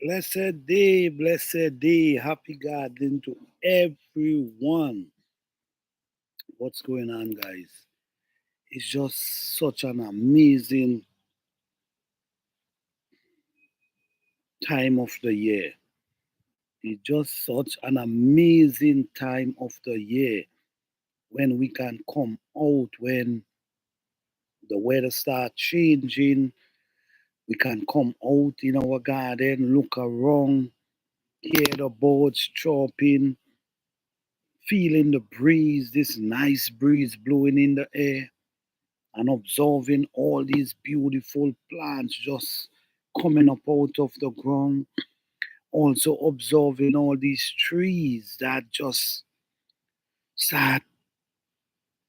Blessed day, happy garden to everyone. What's going on, guys? It's just such an amazing time of the year. It's just such an amazing time of the year when we can come out, when the weather starts changing. We can come out in our garden, look around, hear the birds chirping, feeling the breeze, this nice breeze blowing in the air, and observing all these beautiful plants just coming up out of the ground. Also observing all these trees that just start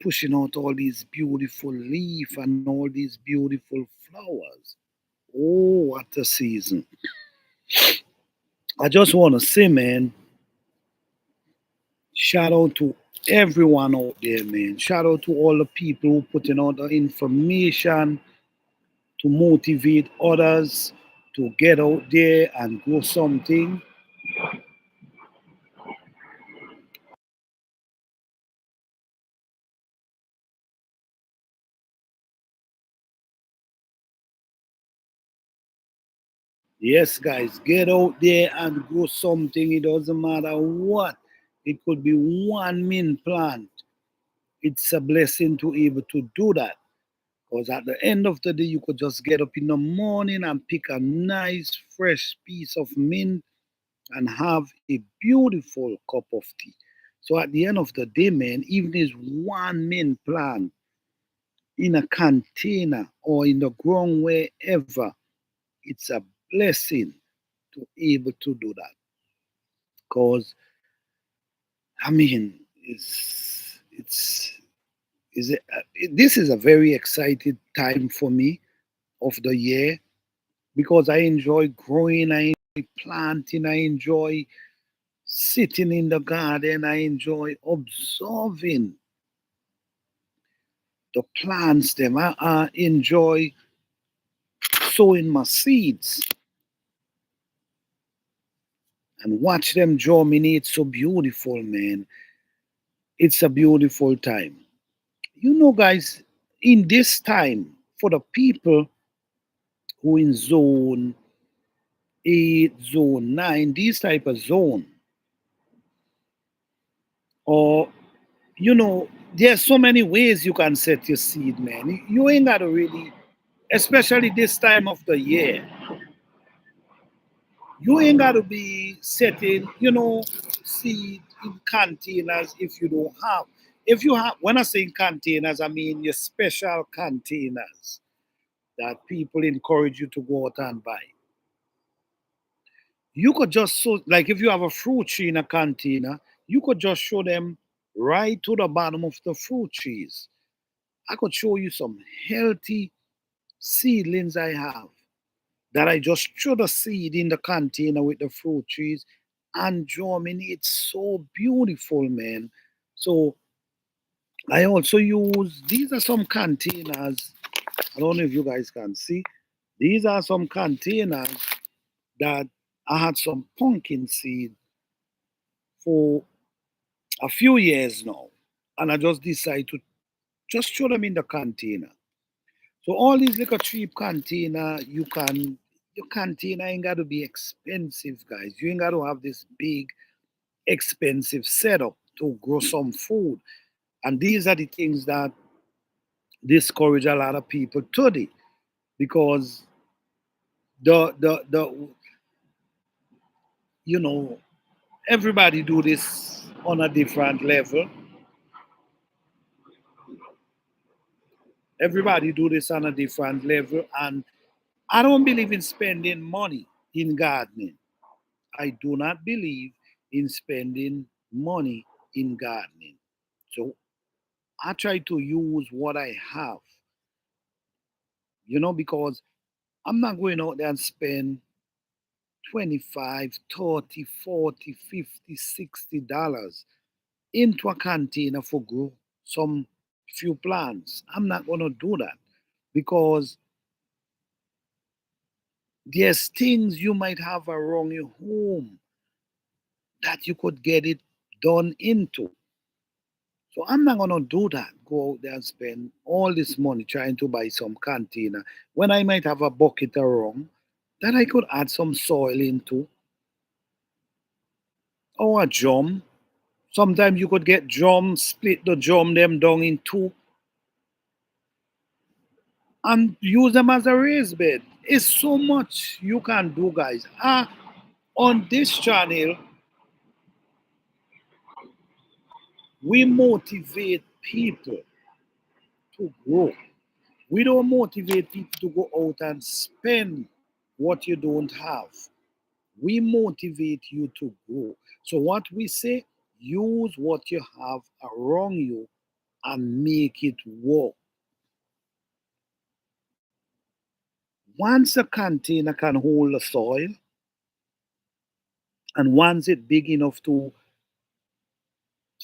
pushing out all these beautiful leaf and all these beautiful flowers. Oh, what a season. I just want to say, man, shout out to everyone out there, man. Shout out to all the people who putting out the information to motivate others to get out there and grow something. Yes, guys, get out there and grow something. It doesn't matter what. It could be one min plant. It's a blessing to able to do that. Because at the end of the day, you could just get up in the morning and pick a nice fresh piece of mint and have a beautiful cup of tea. So at the end of the day, man, even if it's one mint plant in a container or in the ground wherever, it's a blessing to able to do that. Because I mean, is it, this is a very excited time for me of the year because I enjoy growing, I enjoy planting, I enjoy sitting in the garden, I enjoy observing the plants. Them, I enjoy sowing my seeds and watch them germinate so beautiful, man. It's a beautiful time. You know, guys, in this time, for the people who in zone 8, zone 9, these type of zone, or, you know, there's so many ways you can set your seed, man. You ain't got to really, especially this time of the year, you ain't got to be setting, seed in containers if you don't have. If you have, when I say in containers, I mean your special containers that people encourage you to go out and buy. You could just sow, like if you have a fruit tree in a container, you could just show them right to the bottom of the fruit trees. I could show you some healthy seedlings I have that I just threw the seed in the container with the fruit trees and germinate so beautiful, man. So I also use, these are some containers. I don't know if you guys can see. These are some containers that I had some pumpkin seed for a few years now. And I just decided to just throw them in the container. So all these little cheap container, your container ain't got to be expensive, guys. You ain't got to have this big, expensive setup to grow some food. And these are the things that discourage a lot of people today because the you know everybody do this on a different level. Everybody do this on a different level, and I don't believe in spending money in gardening. I do not believe in spending money in gardening. So I try to use what I have, because I'm not going out there and spend 25, 30, 40, 50, $60 into a container for grow some few plants. I'm not going to do that because There's things you might have around your home that you could get it done into. So I'm not gonna do that. Go out there and spend all this money trying to buy some container when I might have a bucket around that I could add some soil into or a drum. Sometimes you could get drum, split the drum them down in two and use them as a raised bed. It's so much you can do, guys. On this channel, we motivate people to grow. We don't motivate people to go out and spend what you don't have. We motivate you to grow. So, what we say, use what you have around you and make it work. Once a container can hold the soil, and once it's big enough to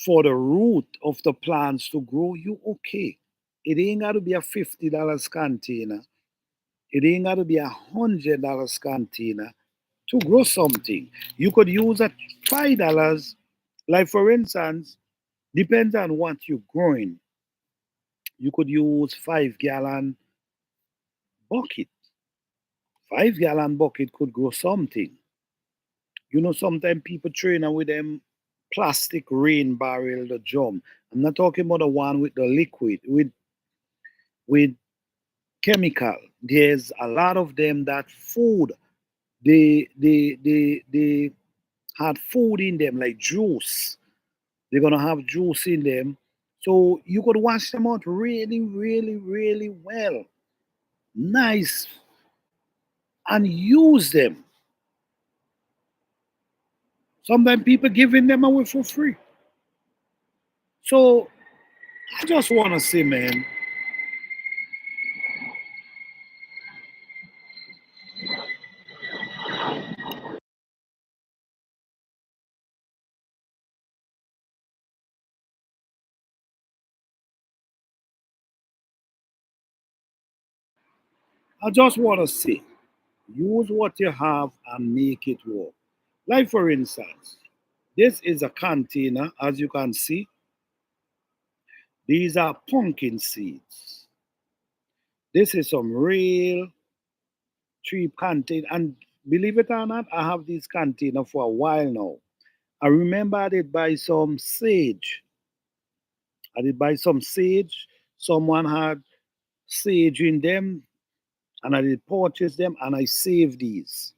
for the root of the plants to grow, you okay. It ain't got to be a $50 container. It ain't got to be $100 container to grow something. You could use a $5. Like for instance, depends on what you're growing. You could use 5 gallon bucket. 5 gallon bucket could grow something. You know, sometimes people train with them plastic rain barrel, the drum. I'm not talking about the one with the liquid, with chemical. There's a lot of them that food. They had food in them like juice. They're gonna have juice in them. So you could wash them out really, really, really well. Nice and use them. Sometimes people giving them away for free. So I just wanna say, man, I just wanna say, use what you have and make it work. Like for instance, this is a container, as you can see. These are pumpkin seeds. This is some real cheap container. And believe it or not, I have this container for a while now. I remember I did buy some sage. I did buy some sage. Someone had sage in them, and I did purchase them, and I saved these.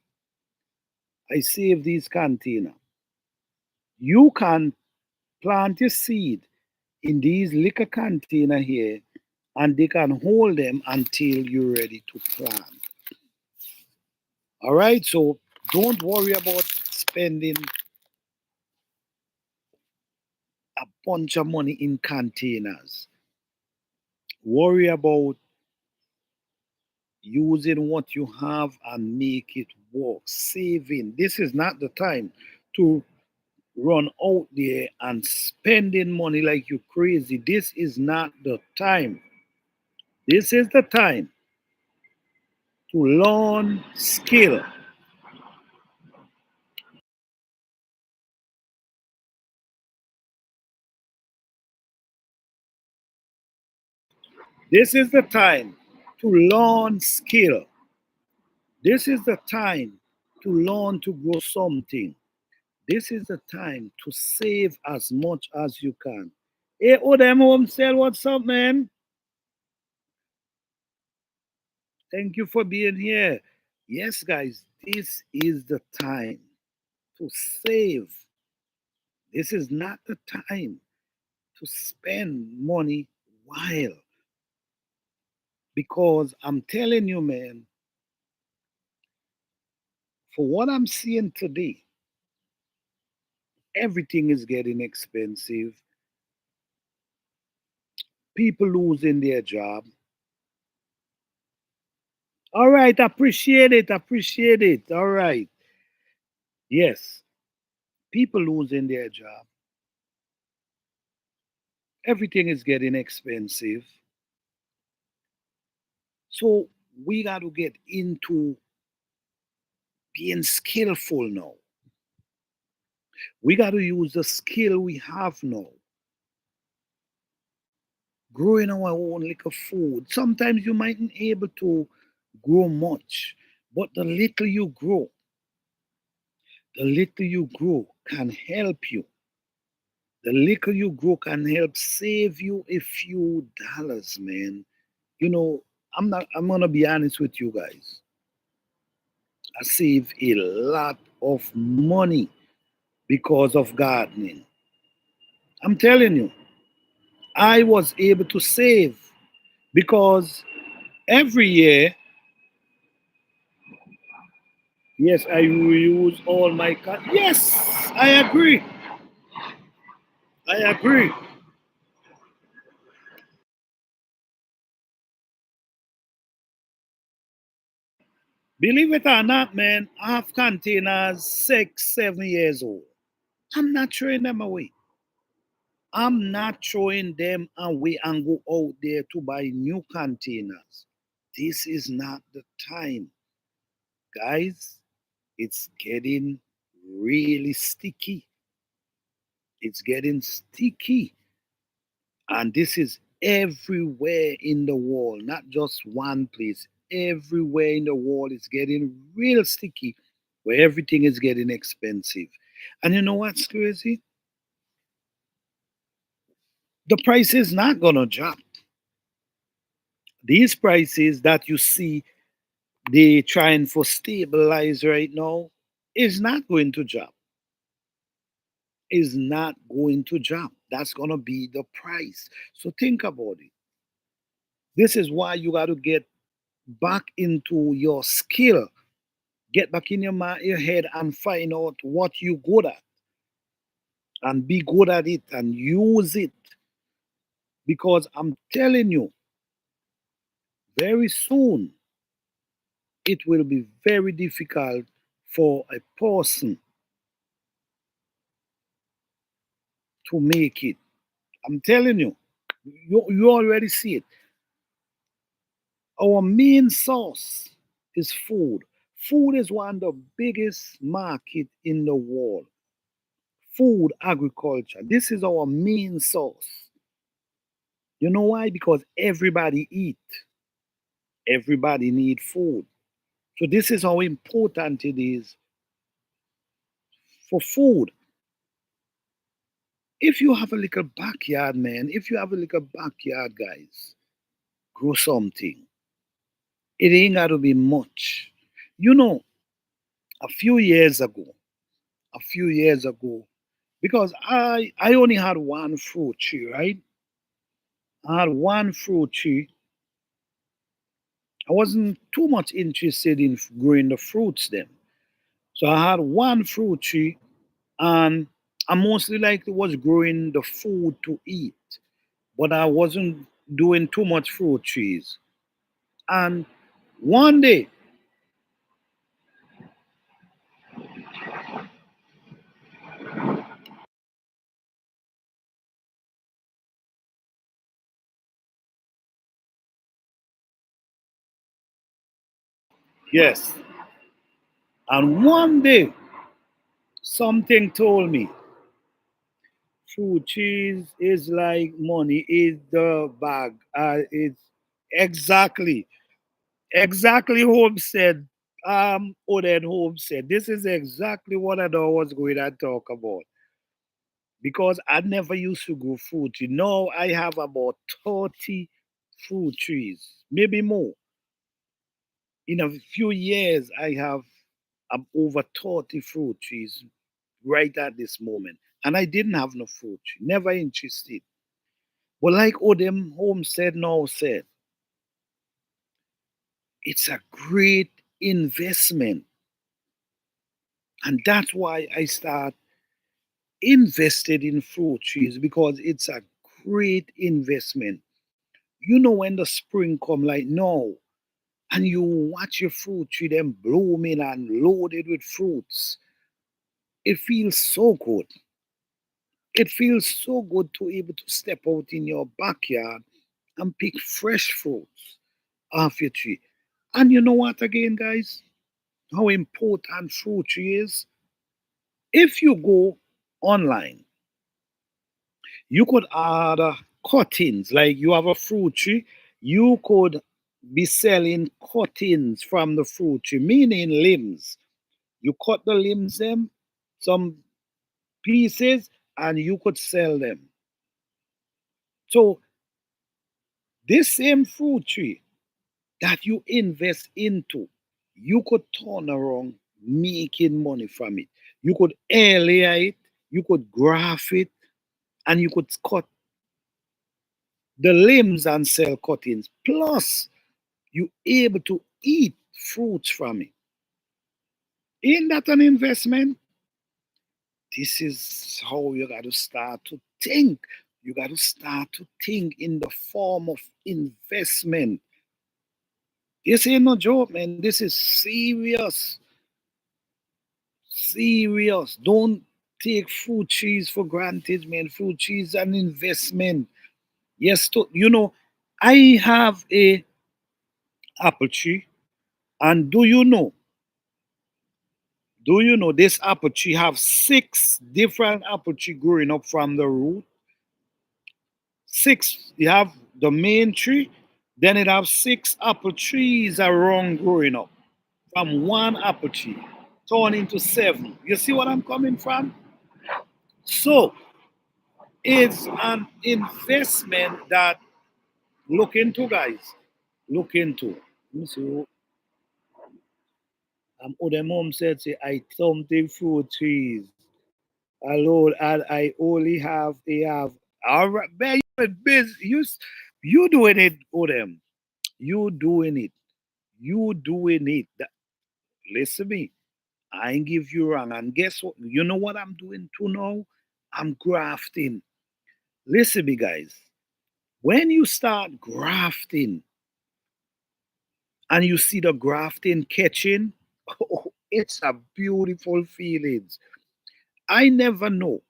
I saved these container. You can plant your seed in these liquor container here, and they can hold them until you're ready to plant. All right, so don't worry about spending a bunch of money in containers. Worry about using what you have and make it work. Saving. This is not the time to run out there and spending money like you crazy. This is not the time. This is the time to learn skill. This is the time to learn skill. This is the time to learn to grow something. This is the time to save as much as you can. Hey, Odem Homestead, what's up, man? Thank you for being here. Yes, guys, this is the time to save. This is not the time to spend money wild because I'm telling you, man, for what I'm seeing today, everything is getting expensive. People losing their job. All right, appreciate it, appreciate it. All right. Yes, people losing their job. Everything is getting expensive. So we got to get into being skillful now. We got to use the skill we have now, growing our own little food. Sometimes you mightn't able to grow much, but the little you grow can help you. The little you grow can help save you a few dollars, man. You know, I'm gonna be honest with you guys. I save a lot of money because of gardening. I'm telling you, I was able to save because every year, yes, I reuse all my yes, I agree. I agree. Believe it or not, man, I have containers 6, 7 years old. I'm not throwing them away. I'm not throwing them away and go out there to buy new containers. This is not the time. Guys, it's getting really sticky. It's getting sticky. And this is everywhere in the world, not just one place. Everywhere in the world, it's getting real sticky where everything is getting expensive. And you know what's crazy? The price is not going to drop. These prices that you see they trying for stabilize right now is not going to drop. Is not going to drop. That's going to be the price. So think about it. This is why you got to get back into your skill. Get back in your head and find out what you good at and be good at it and use it. Because I'm telling you, very soon it will be very difficult for a person to make it. I'm telling you, you already see it. Our main source is food. Food is one of the biggest market in the world. Food, agriculture. This is our main source. You know why? Because everybody eat. Everybody need food. So this is how important it is for food. If you have a little backyard, man, if you have a little backyard, guys, grow something. It ain't got to be much. You know, a few years ago, a few years ago, because I only had one fruit tree, right? I had one fruit tree. I wasn't too much interested in growing the fruits then. So I had one fruit tree and I mostly like was growing the food to eat, but I wasn't doing too much fruit trees. And one day, yes, and one day something told me fruit trees is like money is the bag. It's exactly, exactly Holmes said. Oded Holmes said, this is exactly what I was going to talk about. Because I never used to grow fruit tree. Now I have about 30 fruit trees, maybe more. In a few years, I have over 30 fruit trees right at this moment. And I didn't have no fruit tree, never interested. But like Odem Holmes said now said, it's a great investment. And that's why I start invested in fruit trees because it's a great investment. You know when the spring come like now and you watch your fruit tree them blooming and loaded with fruits, it feels so good. It feels so good to able to step out in your backyard and pick fresh fruits off your tree. And you know what again, guys? how important fruit tree is. If you go online, you could order cuttings, like you have a fruit tree, you could be selling cuttings from the fruit tree, meaning limbs. You cut the limbs them, some pieces, and you could sell them. So this same fruit tree that you invest into, you could turn around making money from it. You could airlayer it, you could graft it, and you could cut the limbs and sell cuttings. Plus, you able to eat fruits from it. Ain't that an investment? This is how you got to start to think. You got to start to think in the form of investment. This ain't no joke, man. This is serious. Serious. Don't take fruit trees for granted, man. Fruit trees is an investment. Yes, I have a apple tree, and do you know this apple tree have six different apple tree growing up from the root? Six. You have the main tree, then it have six apple trees around growing up from one apple tree, turn into seven. You see what I'm coming from? So it's an investment that look into, guys. Look into. So other mom said, say, I something fruit trees alone, and I only have they have. All right, man, you doing it for them. You doing it. You doing it. Listen to me. I ain't give you wrong. And guess what? You know what I'm doing too now? I'm grafting. Listen to me, guys. When you start grafting and you see the grafting catching, oh, it's a beautiful feeling. I never know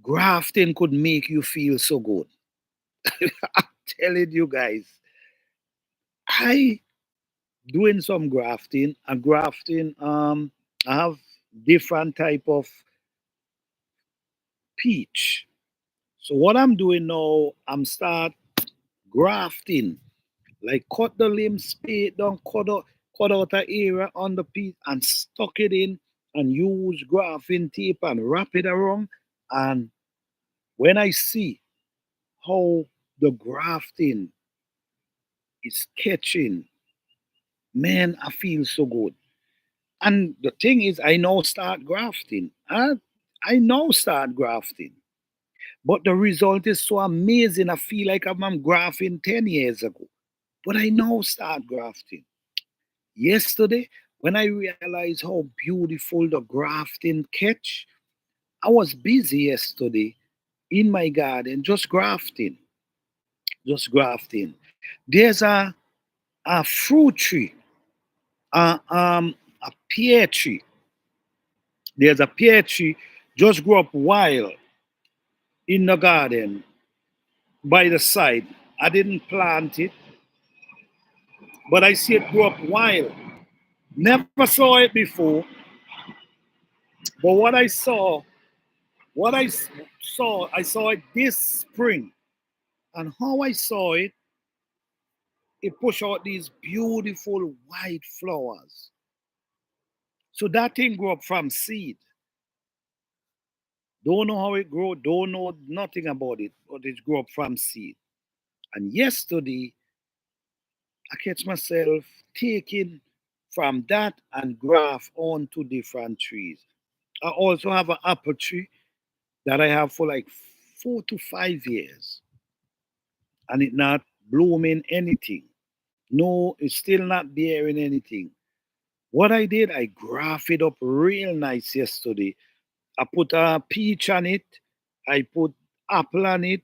grafting could make you feel so good. I'm telling you guys, I doing some grafting and grafting. I have different type of peach. So what I'm doing now, I'm start grafting, like cut the limb, spade down, cut out an area on the piece and stuck it in and use grafting tape and wrap it around. And when I see how the grafting is catching, man, I feel so good. And the thing is, I now start grafting. I now start grafting. But the result is so amazing. I feel like I'm grafting 10 years ago. But I now start grafting. Yesterday, when I realized how beautiful the grafting catch, I was busy yesterday in my garden just grafting. Just grafting. There's a fruit tree, a pear tree. There's a pear tree just grew up wild in the garden by the side. I didn't plant it, but I see it grow up wild. Never saw it before, but what I saw it this spring, and how I saw it, it pushed out these beautiful white flowers. So that thing grew up from seed. Don't know how it grew, don't know nothing about it, but it grew up from seed. And yesterday, I catch myself taking from that and graft onto different trees. I also have an apple tree that I have for like 4 to 5 years, and it not blooming anything. No, it's still not bearing anything. What I did, I graft it up real nice yesterday. I put a peach on it, I put apple on it,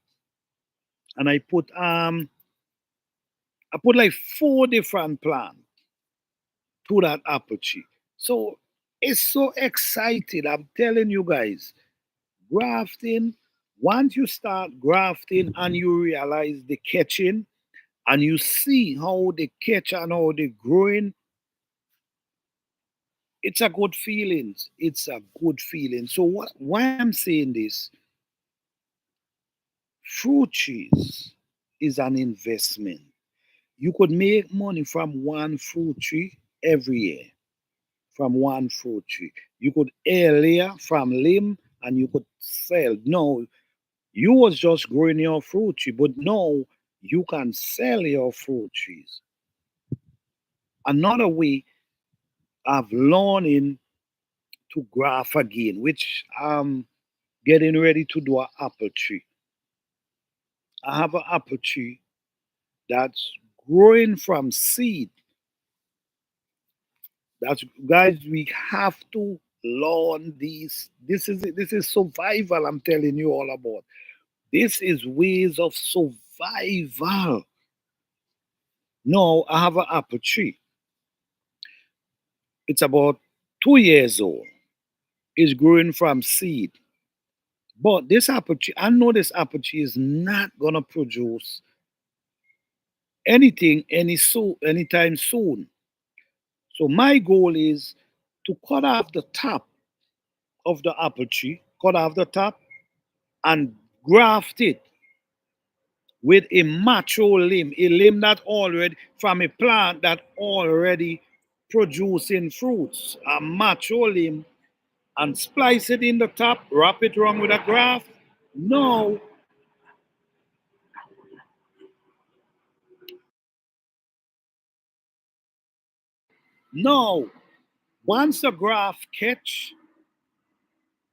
and I put like four different plants to that apple tree. So it's so excited. I'm telling you guys, grafting, once you start grafting and you realize the catching and you see how they catch and how they growing, It's a good feeling. It's a good feeling. So why I'm saying this, fruit trees is an investment. You could make money from one fruit tree every year. From one fruit tree. You could earlier from limb and you could sell. No, you was just growing your fruit tree, but now you can sell your fruit trees. Another way of learning to graft again, which I'm getting ready to do an apple tree. I have an apple tree that's growing from seed. That's guys, we have to learn these. This is survival. I'm telling you all about. This is ways of survival. No, I have an apple tree. It's about 2 years old. It's growing from seed. But this apple tree, I know this apple tree is not gonna produce anything anytime soon. So my goal is to cut off the top of the apple tree, cut off the top, and graft it with a mature limb, a limb that already from a plant that already producing fruits, a mature limb, and splice it in the top, wrap it around with a graft. No, no. Once the graft catch,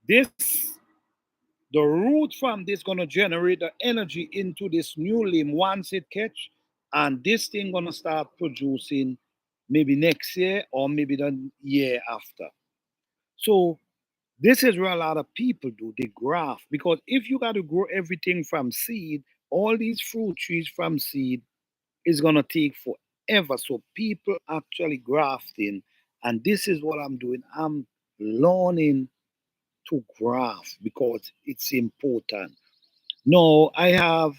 this the root from this gonna generate the energy into this new limb once it catch, and this thing gonna start producing maybe next year or maybe the year after. So this is where a lot of people do. They graft because if you got to grow everything from seed, all these fruit trees from seed is gonna take forever. So people actually grafting, and this is what I'm doing. I'm learning to graft because it's important. No, I have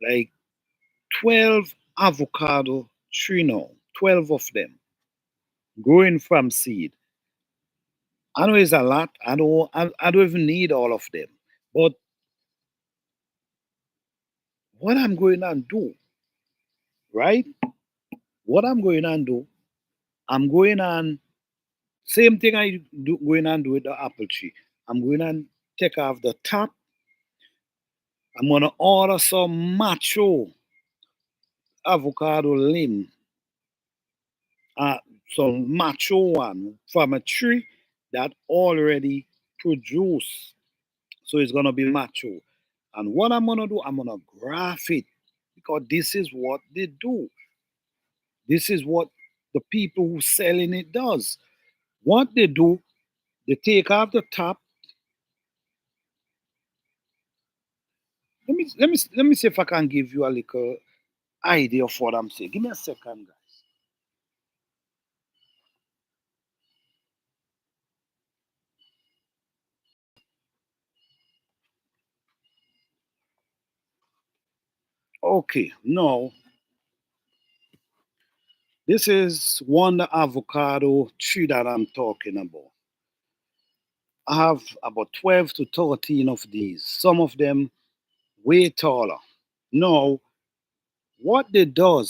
like 12 avocado tree now, 12 of them growing from seed. I know it's a lot. I don't even need all of them. But what I'm going to do, right? What I'm going to do, I'm going on same thing I do going on do with the apple tree. I'm going to take off the top. I'm gonna order some macho avocado limb, uh, some macho one from a tree that already produced. So it's gonna be macho. And what I'm gonna do, I'm gonna graft it because this is what they do. This is what the people who selling it does. What they do, they take off the top. Let me see if I can give you a little idea of what I'm saying. Give me a second, guys. Okay, now this is one avocado tree that I'm talking about. I have about 12 to 13 of these. Some of them way taller. Now, what they do,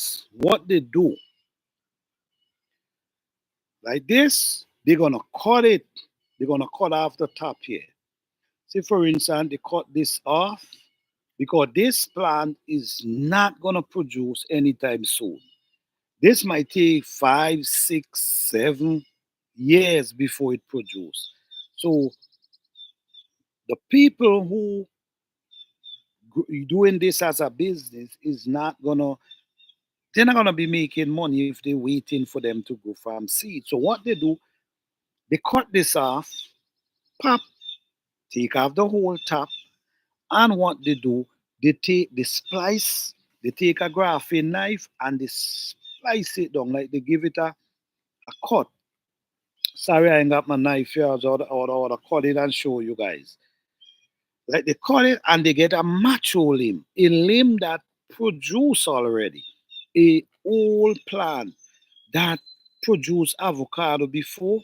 like this, they're gonna cut it. They're gonna cut off the top here. Say, for instance, they cut this off because this plant is not gonna produce anytime soon. This might take 5, 6, 7 years before it produces. So the people who doing this as a business is not gonna they're not gonna be making money if they're waiting for them to go from seed. So what they do, they cut this off, pop, take off the whole top, and what they do, they take a graphing knife and they slice it down, like they give it a cut. Sorry, I ain't got my knife here, or cut it and show you guys. Like they cut it and they get a macho limb, a limb that produce already, a old plant that produced avocado before.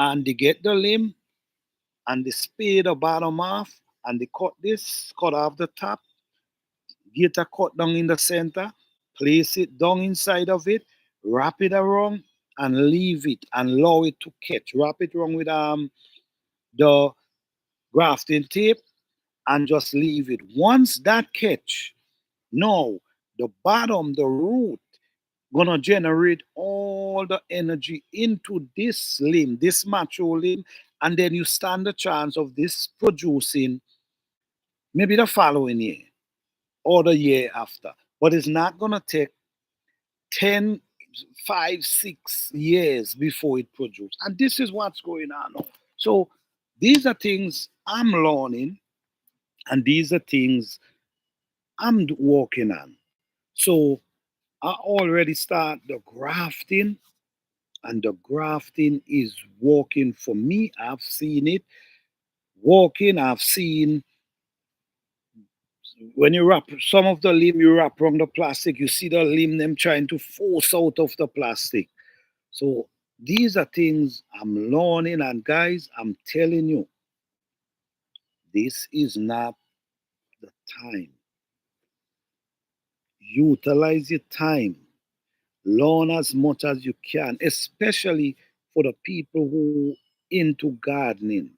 and they get the limb and they spade the bottom off and they cut off the top, get a cut down in the center, place it down inside of it, wrap it around and leave it and allow it to catch. Wrap it around with the grafting tape and just leave it. Once that catch, now the bottom, the root, gonna generate all the energy into this limb, this mature limb, and then you stand the chance of this producing maybe the following year or the year after. But it's not gonna take 10, 5, 6 years before it produces. And this is what's going on now. So these are things I'm learning, and these are things I'm working on. So I already start the grafting, and the grafting is working for me. I've seen it working. I've seen when you wrap some of the limb, you wrap around the plastic, you see the limb them trying to force out of the plastic. So these are things I'm learning, and guys, I'm telling you, this is not the time. Utilize your time. Learn as much as you can, especially for the people who into gardening.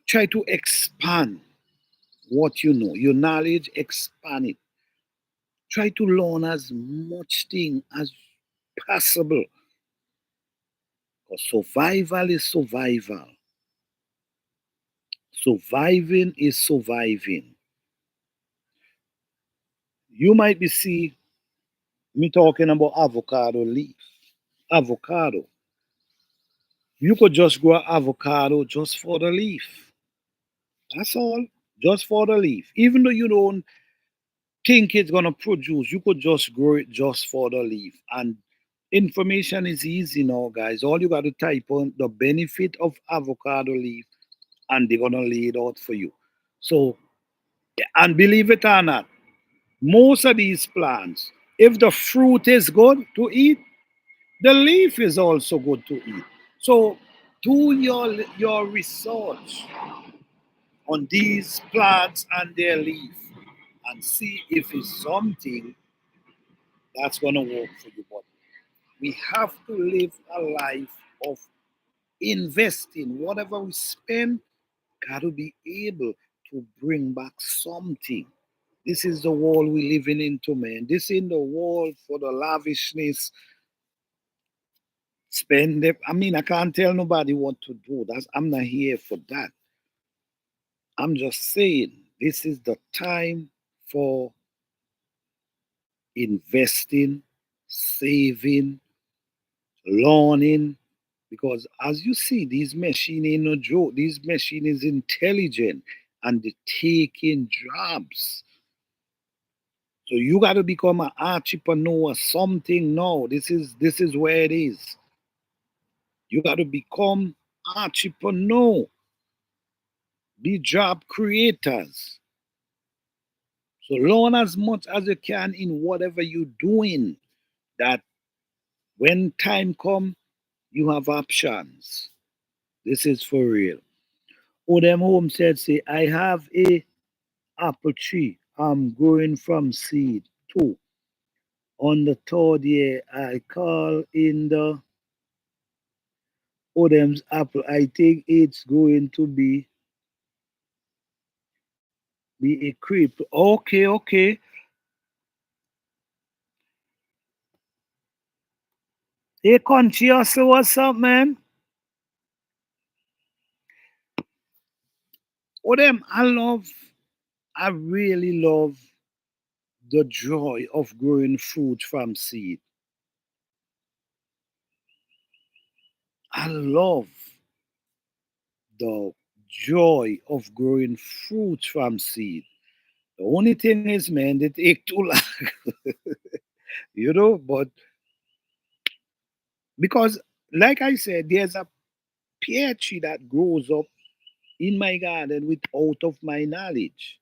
Try to expand what you know, your knowledge, expand it. Try to learn as much thing as possible. Because survival is survival. Surviving is surviving. You might be see me talking about avocado leaf. Avocado. You could just grow avocado just for the leaf. That's all. Just for the leaf. Even though you don't think it's gonna produce, you could just grow it just for the leaf. And information is easy now, guys. All you gotta type on the benefit of avocado leaf and they're gonna lay it out for you. So, and believe it or not, most of these plants, if the fruit is good to eat, the leaf is also good to eat. So do your research on these plants and their leaf and see if it's something that's gonna work for you. But we have to live a life of investing. Whatever we spend, gotta be able to bring back something. This is the world we living into, man. This in the world for the lavishness. Spend it. I mean, I can't tell nobody what to do. I'm not here for that. I'm just saying this is the time for investing, saving, learning. Because as you see, these machine ain't no joke. These machine is intelligent and they taking jobs. So you got to become an entrepreneur, something now. This is where it is. You got to become entrepreneur, be job creators. So learn as much as you can in whatever you're doing. That when time come, you have options. This is for real. Oh, them home said, say, I have a apple tree. I'm growing from seed too. On the third year, I call in the Odem's apple. I think it's going to be a creep. Okay, okay. Hey, conscious, what's up, man? Odem, I really love the joy of growing food from seed. I love the joy of growing fruit from seed. The only thing is, man, they take too long, but because, like I said, there's a pear tree that grows up in my garden without of my knowledge.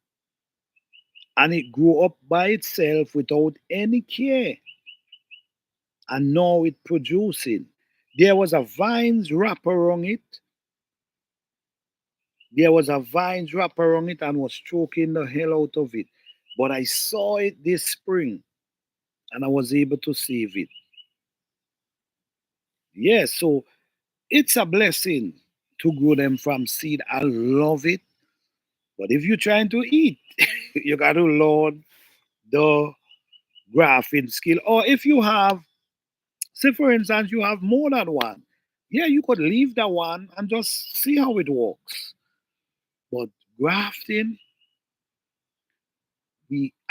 And it grew up by itself without any care. and now it producing. There was a vines wrap around it. There was a vines wrap around it and was choking the hell out of it. But I saw it this spring and I was able to save it. Yes, so it's a blessing to grow them from seed. I love it. But if you're trying to eat, you got to learn the grafting skill. Or if you have, say for instance, you have more than one, yeah, you could leave that one and just see how it works. But grafting,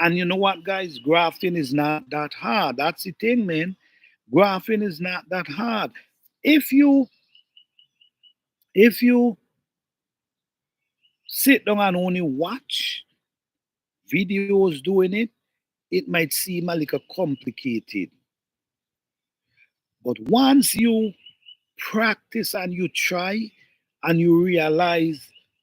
and you know what, guys, grafting is not that hard. That's the thing, man. Grafting is not that hard. If you if you sit down and only watch videos doing it, it might seem a little complicated. But once you practice and you try and you realize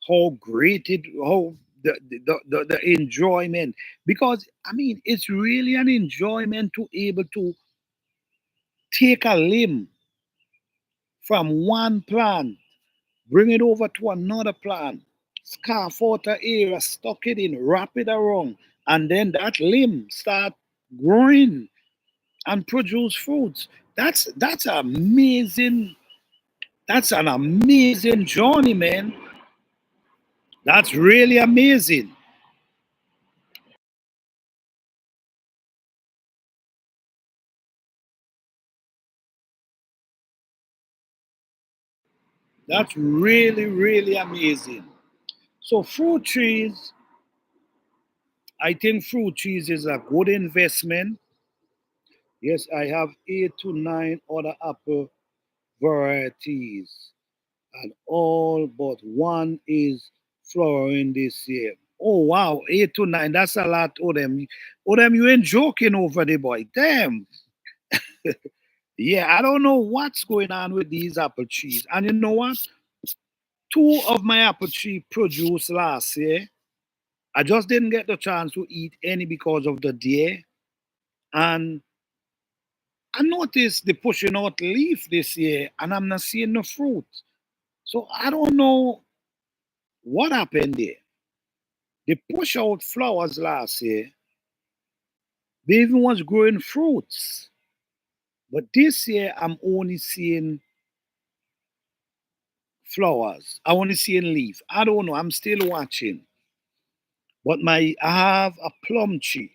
how great it, how the enjoyment, because I mean, it's really an enjoyment to able to take a limb from one plant, bring it over to another plant, scarf out the area, stuck it in, wrap it around, and then that limb start growing and produce fruits. That's amazing. That's an amazing journey, man. That's really amazing. That's really, really amazing. So fruit trees, I think fruit trees is a good investment. Yes, I have 8 to 9 other apple varieties, and all but one is flowering this year. Oh wow, 8 to 9. That's a lot of them. Oh them, you ain't joking over the boy. Damn. Yeah, I don't know what's going on with these apple trees. And you know what? Two of my apple tree produced last year. I just didn't get the chance to eat any because of the deer. And I noticed the pushing out leaf this year, and I'm not seeing the fruit. So I don't know what happened there. They push out flowers last year. They even was growing fruits. But this year I'm only seeing flowers. I only seeing leaf. I don't know. I'm still watching. But I have a plum tree.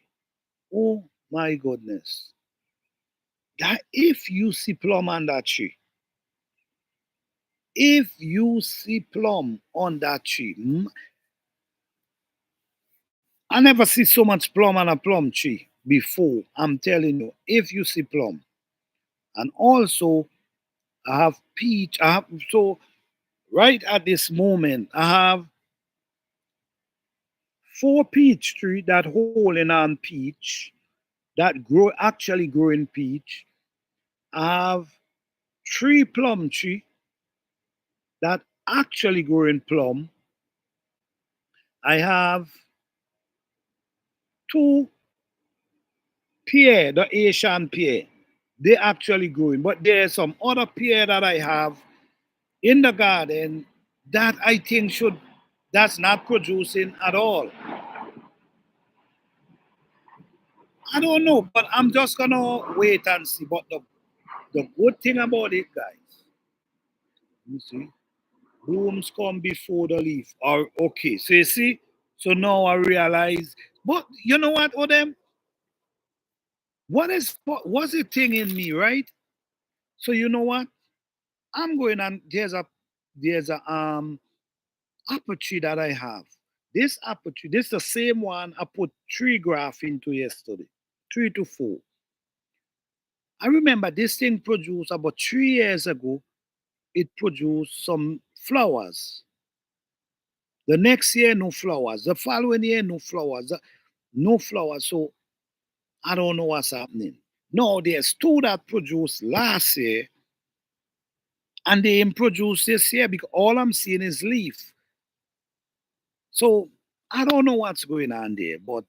Oh my goodness. That if you see plum on that tree, if you see plum on that tree, I never see so much plum on a plum tree before. I'm telling you, if you see plum. And also I have peach. I have so right at this moment, I have 4 peach tree that holding on peach that grow actually growing peach. I have 3 plum tree that actually growing plum. I have two pear, the Asian pear. They actually growing, but there's some other pear that I have in the garden that I think should that's not producing at all. I don't know, but I'm just gonna wait and see. But the good thing about it, guys, you see, blooms come before the leaf. Or okay, so you see, so now I realize. But you know what, Odem? What's the thing in me, right? So you know what? I'm going and there's a apple tree that I have. This apple tree, this is the same one I put 3 graph into yesterday, 3 to 4. I remember this thing produced about 3 years ago. It produced some flowers. The next year, no flowers. The following year, no flowers. No flowers. So I don't know what's happening. No, there's two that produced last year and they didn't produce this year because all I'm seeing is leaf. So I don't know what's going on there, but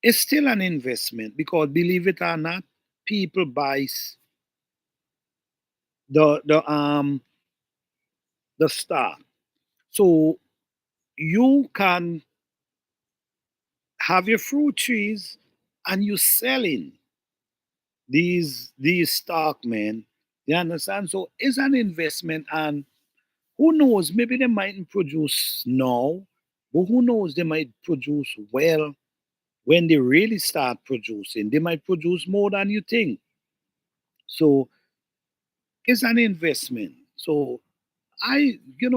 It's still an investment because believe it or not, people the stock. So you can have your fruit trees and you selling these stock, man. You understand? So it's an investment, and who knows, maybe they mightn't produce now, but who knows, they might produce well when they really start producing. They might produce more than you think. So it's an investment. So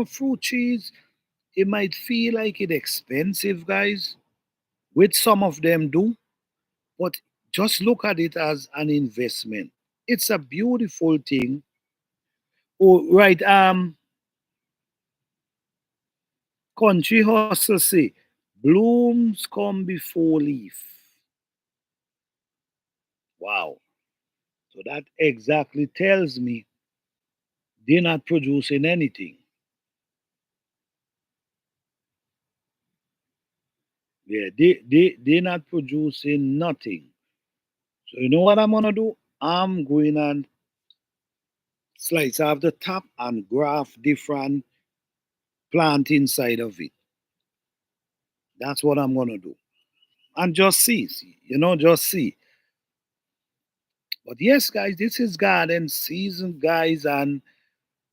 fruit trees, it might feel like it's expensive, guys, which some of them do, but just look at it as an investment. It's a beautiful thing. Oh, right. Country hustle say, blooms come before leaf. Wow. So that exactly tells me they're not producing anything. Yeah, they're not producing nothing. So you know what I'm gonna do? I'm going and slice off the top and graft different plant inside of it. That's what I'm gonna do. And just just see. But yes, guys, this is garden season, guys, and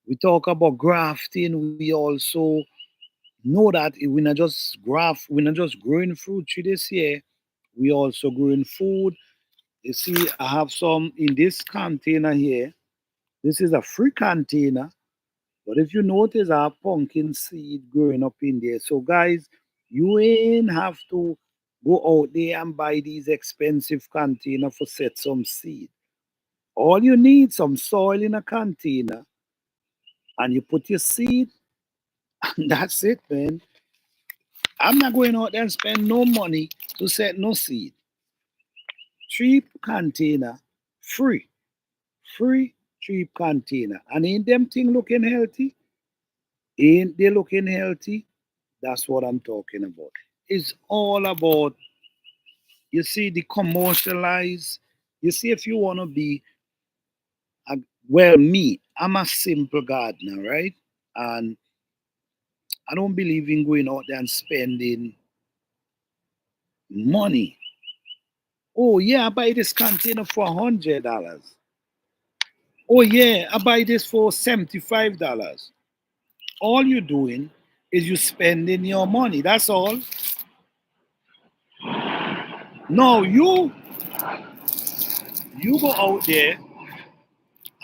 we talk about grafting. We also know that we're not just growing fruit tree this year. We also growing food. You see, I have some in this container here. This is a free container. But if you notice, our pumpkin seed growing up in there. So, guys, you ain't have to go out there and buy these expensive container for set some seed. All you need some soil in a container, and you put your seed, and that's it, man. I'm not going out there and spend no money to set no seed. Cheap container, free, free cheap container, and ain't them thing looking healthy? Ain't they looking healthy? That's what I'm talking about. It's all about, you see, the commercialize. You see, if you want to be, a, well, me, I'm a simple gardener, right? And I don't believe in going out there and spending money. Oh, yeah, I buy this container for $100. Oh, yeah, I buy this for $75. All you're doing is you spending your money. That's all. No, you go out there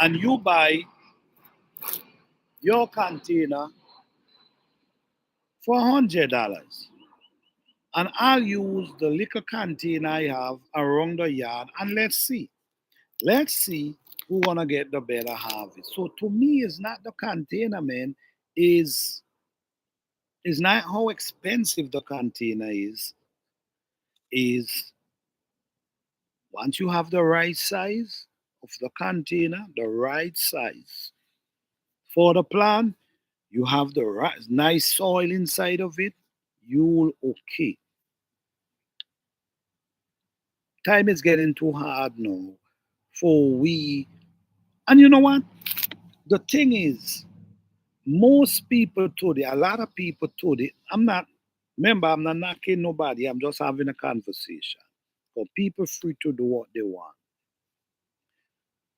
and you buy your container for $100. And I'll use the little container I have around the yard, and let's see. Let's see who gonna get the better harvest. So to me, it's not the container, man. Is not how expensive the container is. Is once you have the right size of the container, the right size for the plant, you have the right nice soil inside of it, you'll okay. Time is getting too hard now for we. And you know what? The thing is, most people today, a lot of people today, remember, I'm not knocking nobody, I'm just having a conversation. So people free to do what they want.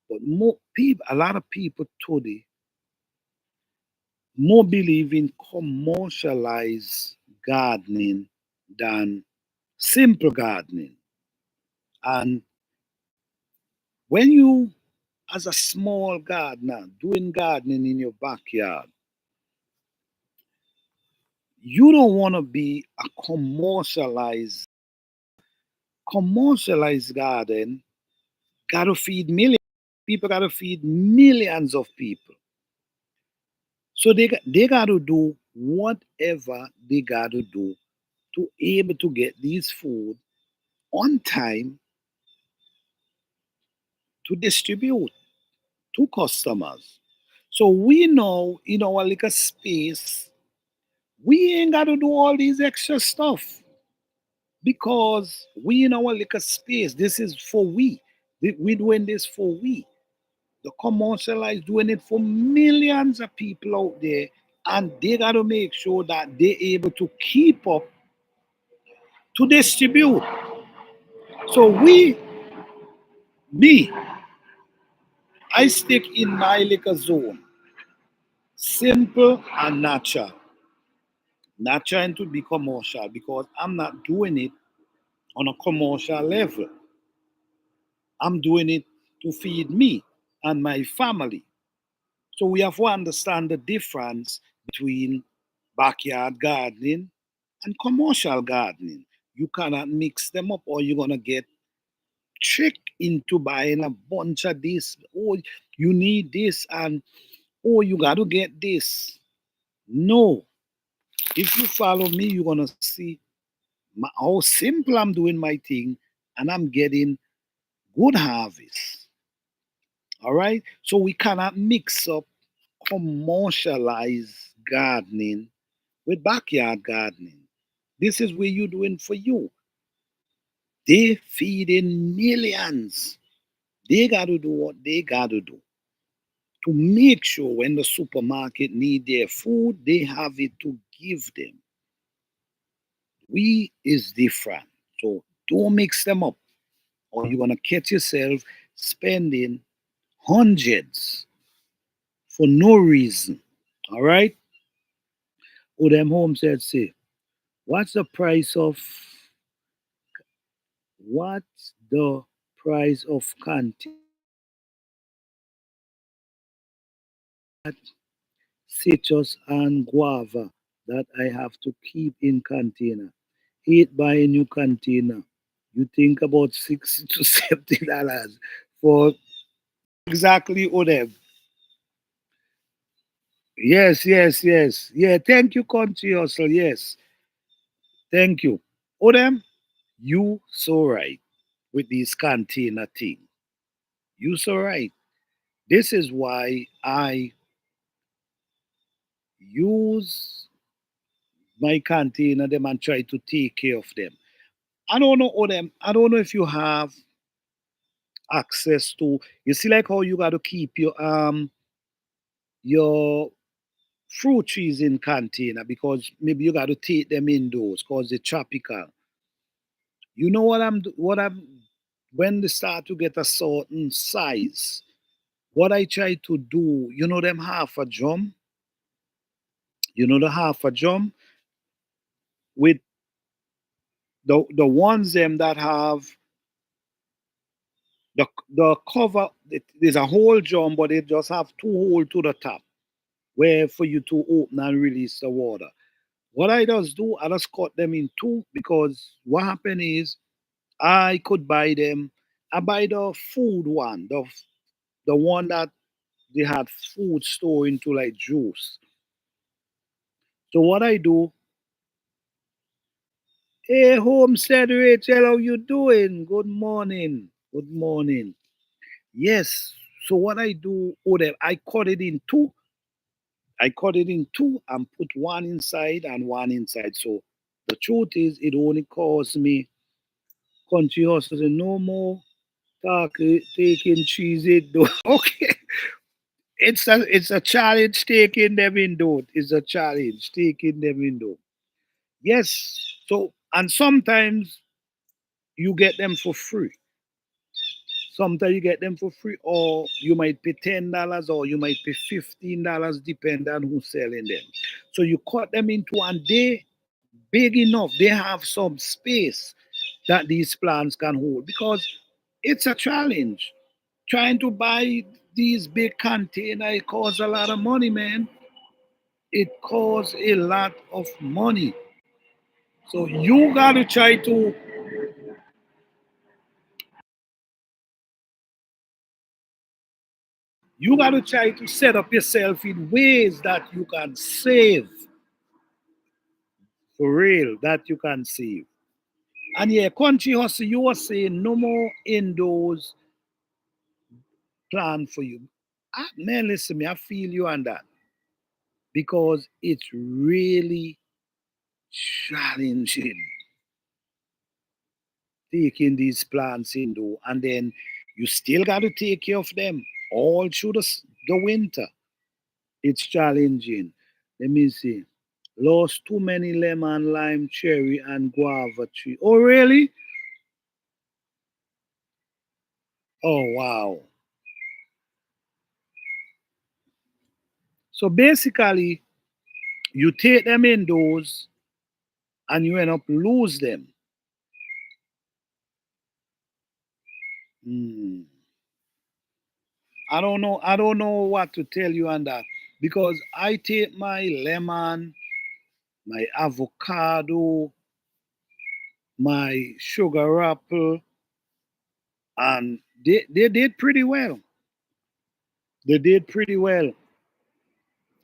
But more people, a lot of people today, more believe in commercialized gardening than simple gardening. And when you, as a small gardener, doing gardening in your backyard, you don't want to be a commercialized garden. Got to feed millions. People got to feed millions of people. So they got to do whatever they got to do to able to get these food on time to distribute to customers. So we know in our little space, we ain't got to do all these extra stuff. because we in our little space, this is for we. We doing this for we. The commercialize doing it for millions of people out there, and they got to make sure that they're able to keep up to distribute. So me, I stick in my little zone, simple and natural. Not trying to be commercial because I'm not doing it on a commercial level. I'm doing it to feed me and my family. So we have to understand the difference between backyard gardening and commercial gardening. You cannot mix them up or you're gonna get tricked into buying a bunch of this. Oh, you need this and oh you gotta get this. No. If you follow me, you're gonna see how simple I'm doing my thing and I'm getting good harvest. All right. So we cannot mix up commercialized gardening with backyard gardening. This is where you're doing for you. They feed in millions. They got to do what they got to make sure when the supermarket need their food, they have it to give them. We is different. So don't mix them up or you're going to catch yourself spending hundreds for no reason. All right? Who them home said, say, what's the price of what's the price of canteen citrus and guava that I have to keep in container? Eight buy a new container. You think about $60 to $70 for exactly Odem. Yes, yes, yes. Yeah, thank you, country hustle. Yes, thank you. Odem, you so right with this container thing. You so right. This is why I use my container them and try to take care of them. I don't know all them. I don't know if you have access to. You see, like how you got to keep your fruit trees in container because maybe you got to take them indoors because they're tropical. You know what I'm when they start to get a certain size. What I try to do, you know them half a drum, you know the half a drum with the ones them that have the cover. There's a whole drum, but they just have two holes to the top where for you to open and release the water. What I just do, I just cut them in two because what happened is I could buy them. I buy the food one, the one that they had food stored into like juice. So what I do, hey Homestead Rachel, how you doing? Good morning. Good morning. Yes. So what I do, Odell, I cut it in two. I cut it in two and put one inside and one inside. So the truth is, it only cost me country hustle no more taking cheese it though. Okay. It's a challenge taking them in though. It's a challenge taking them in though. Yes. So and sometimes you get them for free. Sometimes you get them for free, or you might pay $10 or you might pay $15, depending on who's selling them. So you cut them into and they big enough, they have some space that these plants can hold because it's a challenge. Trying to buy these big containers it costs a lot of money, man. It costs a lot of money. So you gotta try to set up yourself in ways that you can save for real, that you can save. And yeah, country hustle, you were saying no more indoors plan for you. Man, listen, me, I feel you on that because it's really challenging. taking these plants indoor, and then you still got to take care of them all through the winter. It's challenging. Let me see. Lost too many lemon, lime, cherry, and guava tree. Oh, really? Oh, wow. So basically, you take them indoors and you end up lose them. Hmm. I don't know. I don't know what to tell you on that because I take my lemon, my avocado, my sugar apple, and they did pretty well. They did pretty well.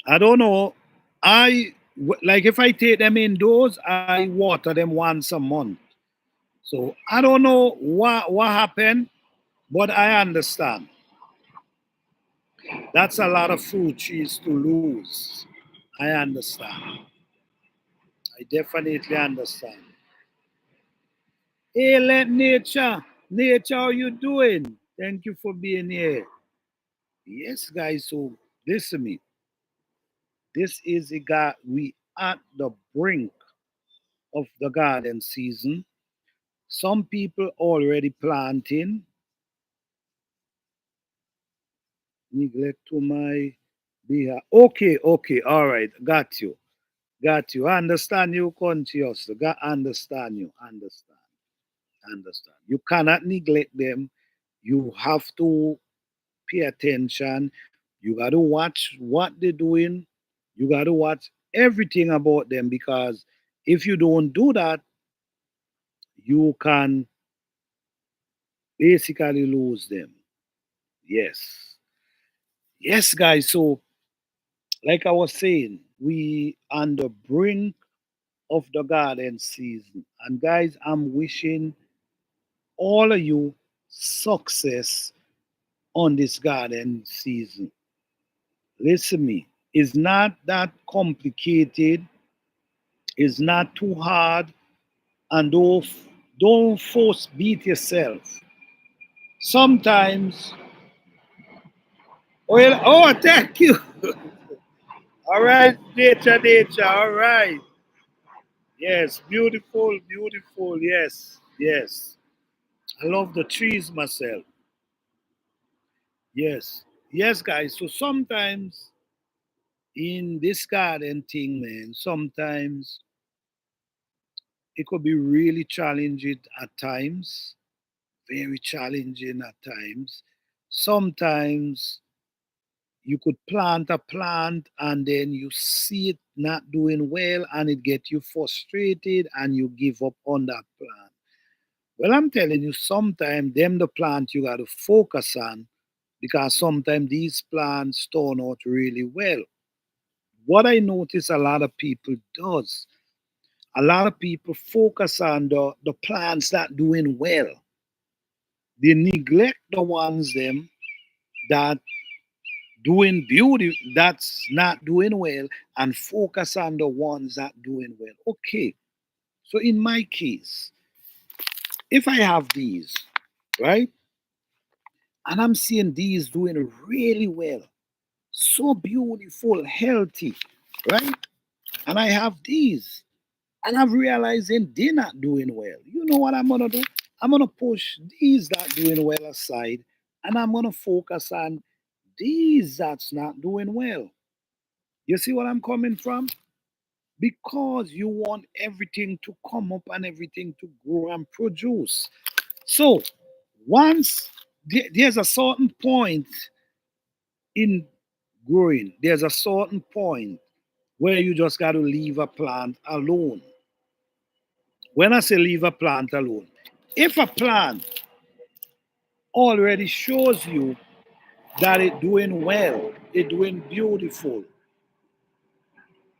I don't know. Like if I take them indoors, I water them once a month. So I don't know what happened, but I understand. That's a lot of fruit trees to lose. I understand. I definitely understand. Hey, let nature. Nature, how you doing? Thank you for being here. Yes, guys. So listen me. This is a guy. We at the brink of the garden season. Some people already planting. Neglect to my behalf. Okay, okay, all right. Got you. Got you. I understand you conscious. Got understand you. Understand. Understand. You cannot neglect them. You have to pay attention. You got to watch what they're doing. You got to watch everything about them because if you don't do that, you can basically lose them. Yes. Yes, guys. So, like I was saying, we on the brink of the garden season. And guys, I'm wishing all of you success on this garden season. Listen me, it's not that complicated, it's not too hard, and don't force beat yourself. Sometimes, well, oh, thank you. All right, nature, nature, all right. Yes, beautiful, beautiful. Yes, yes. I love the trees myself. Yes, yes, guys. So sometimes in this garden thing, man, sometimes it could be really challenging at times, very challenging at times. Sometimes you could plant a plant and then you see it not doing well and it get you frustrated and you give up on that plant. Well, I'm telling you, sometimes them the plant you got to focus on because sometimes these plants turn out really well. What I notice a lot of people does, a lot of people focus on the plants that doing well. They neglect the ones them that doing beauty that's not doing well and focus on the ones that doing well. Okay. So in my case, if I have these, right? And I'm seeing these doing really well, so beautiful, healthy, right? And I have these, and I'm realizing they're not doing well. You know what I'm gonna do? I'm gonna push these that doing well aside, and I'm gonna focus on these that's not doing well. You see what I'm coming from? Because you want everything to come up and everything to grow and produce. So once there's a certain point in growing, there's a certain point where you just got to leave a plant alone. When I say leave a plant alone, if a plant already shows you that it's doing well, it's doing beautiful,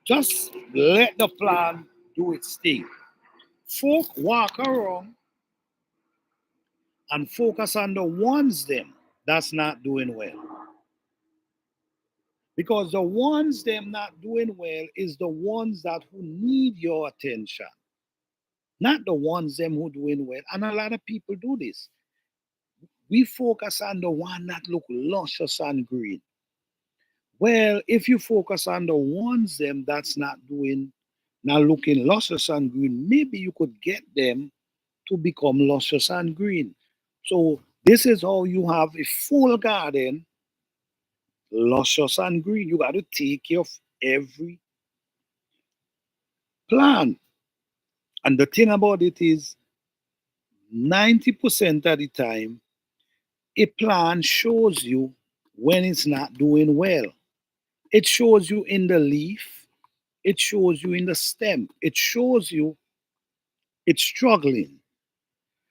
just let the plant do its thing. Folk walk around and focus on the ones them that's not doing well. Because the ones them not doing well is the ones that who need your attention. not the ones them who doing well. And a lot of people do this. We focus on the one that look luscious and green. Well, if you focus on the ones them that's not looking luscious and green, maybe you could get them to become luscious and green. So this is how you have a full garden, luscious and green. You got to take care of every plant. And the thing about it is 90% of the time, a plant shows you when it's not doing well. It shows you in the leaf, it shows you in the stem, it shows you it's struggling.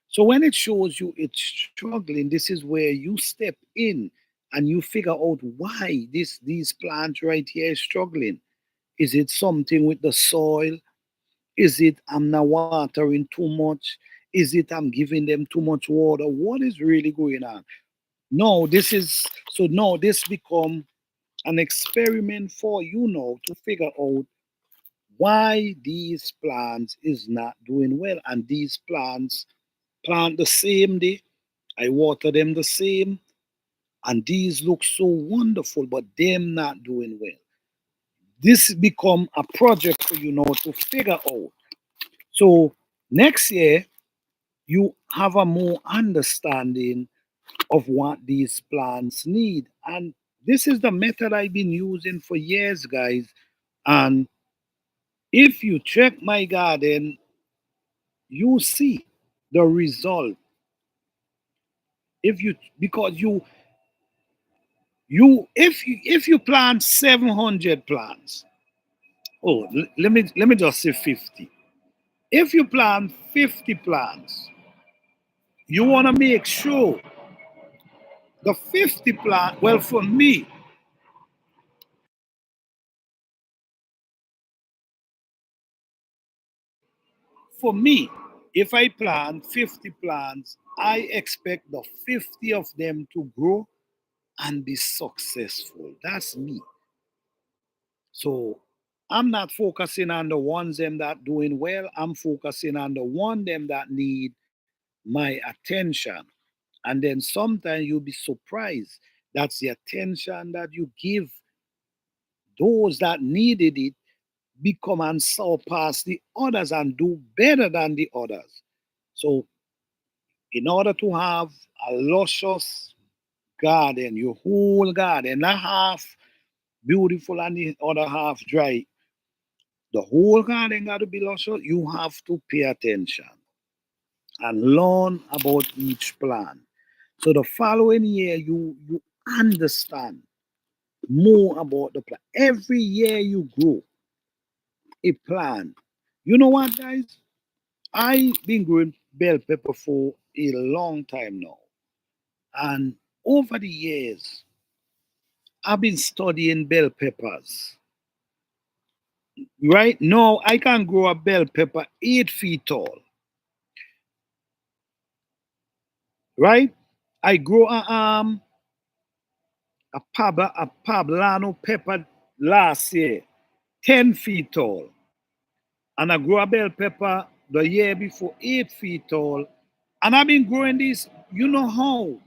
So when it shows you it's struggling, this is where you step in and you figure out why these plants right here is struggling. Is it something with the soil? Is it I'm not watering too much? Is it I'm giving them too much water? What is really going on? No, this is so no, this become an experiment for you now to figure out why these plants is not doing well. And these plants plant the same day, I water them the same, and these look so wonderful, but them not doing well. This become a project for you now to figure out. So next year you have a more understanding of what these plants need. And this is the method I've been using for years, guys. And if you check my garden, you see the result. If you because you if you plant 700 plants, oh, let me just say 50. If you plant 50 plants, you want to make sure the 50 plant. Well, for me, if I plant 50 plants, I expect the 50 of them to grow and be successful. That's me. So I'm not focusing on the ones them that doing well. I'm focusing on the one them that need my attention. And then sometimes you'll be surprised that's the attention that you give those that needed it become and surpass the others and do better than the others. So in order to have a luscious garden, your whole garden, not half beautiful and the other half dry, the whole garden got to be luscious. You have to pay attention and learn about each plant. So the following year, you understand more about the plant. Every year you grow a plant. You know what, guys? I've been growing bell pepper for a long time now. And over the years, I've been studying bell peppers. Right now, I can grow a bell pepper 8 feet tall. Right? I grow a Pablano pepper last year, 10 feet tall. And I grew a bell pepper the year before, 8 feet tall. And I've been growing this. You know how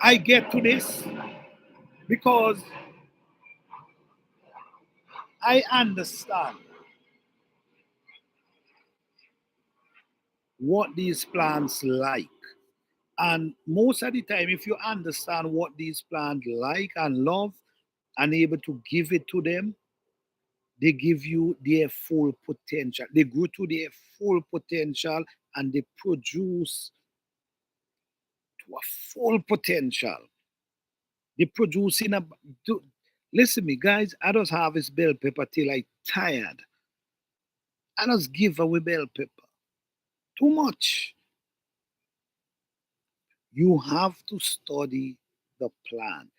I get to this? Because I understand what these plants like. And most of the time, if you understand what these plants like and love and able to give it to them, they give you their full potential. They grow to their full potential and they produce to a full potential. They produce in a. Listen me, guys. I just harvest bell pepper till I tired. I just give away bell pepper. Too much. You have to study the plant.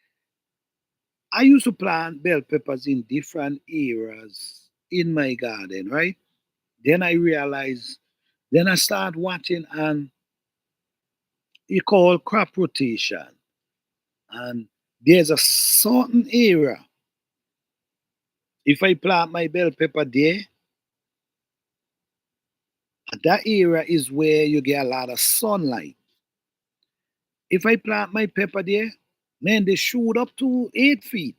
I used to plant bell peppers in different areas in my garden, right? Then I realized, then I start watching and it called crop rotation. And there's a certain area. If I plant my bell pepper there, That area is where you get a lot of sunlight. If I plant my pepper there, man, they shoot up to 8 feet,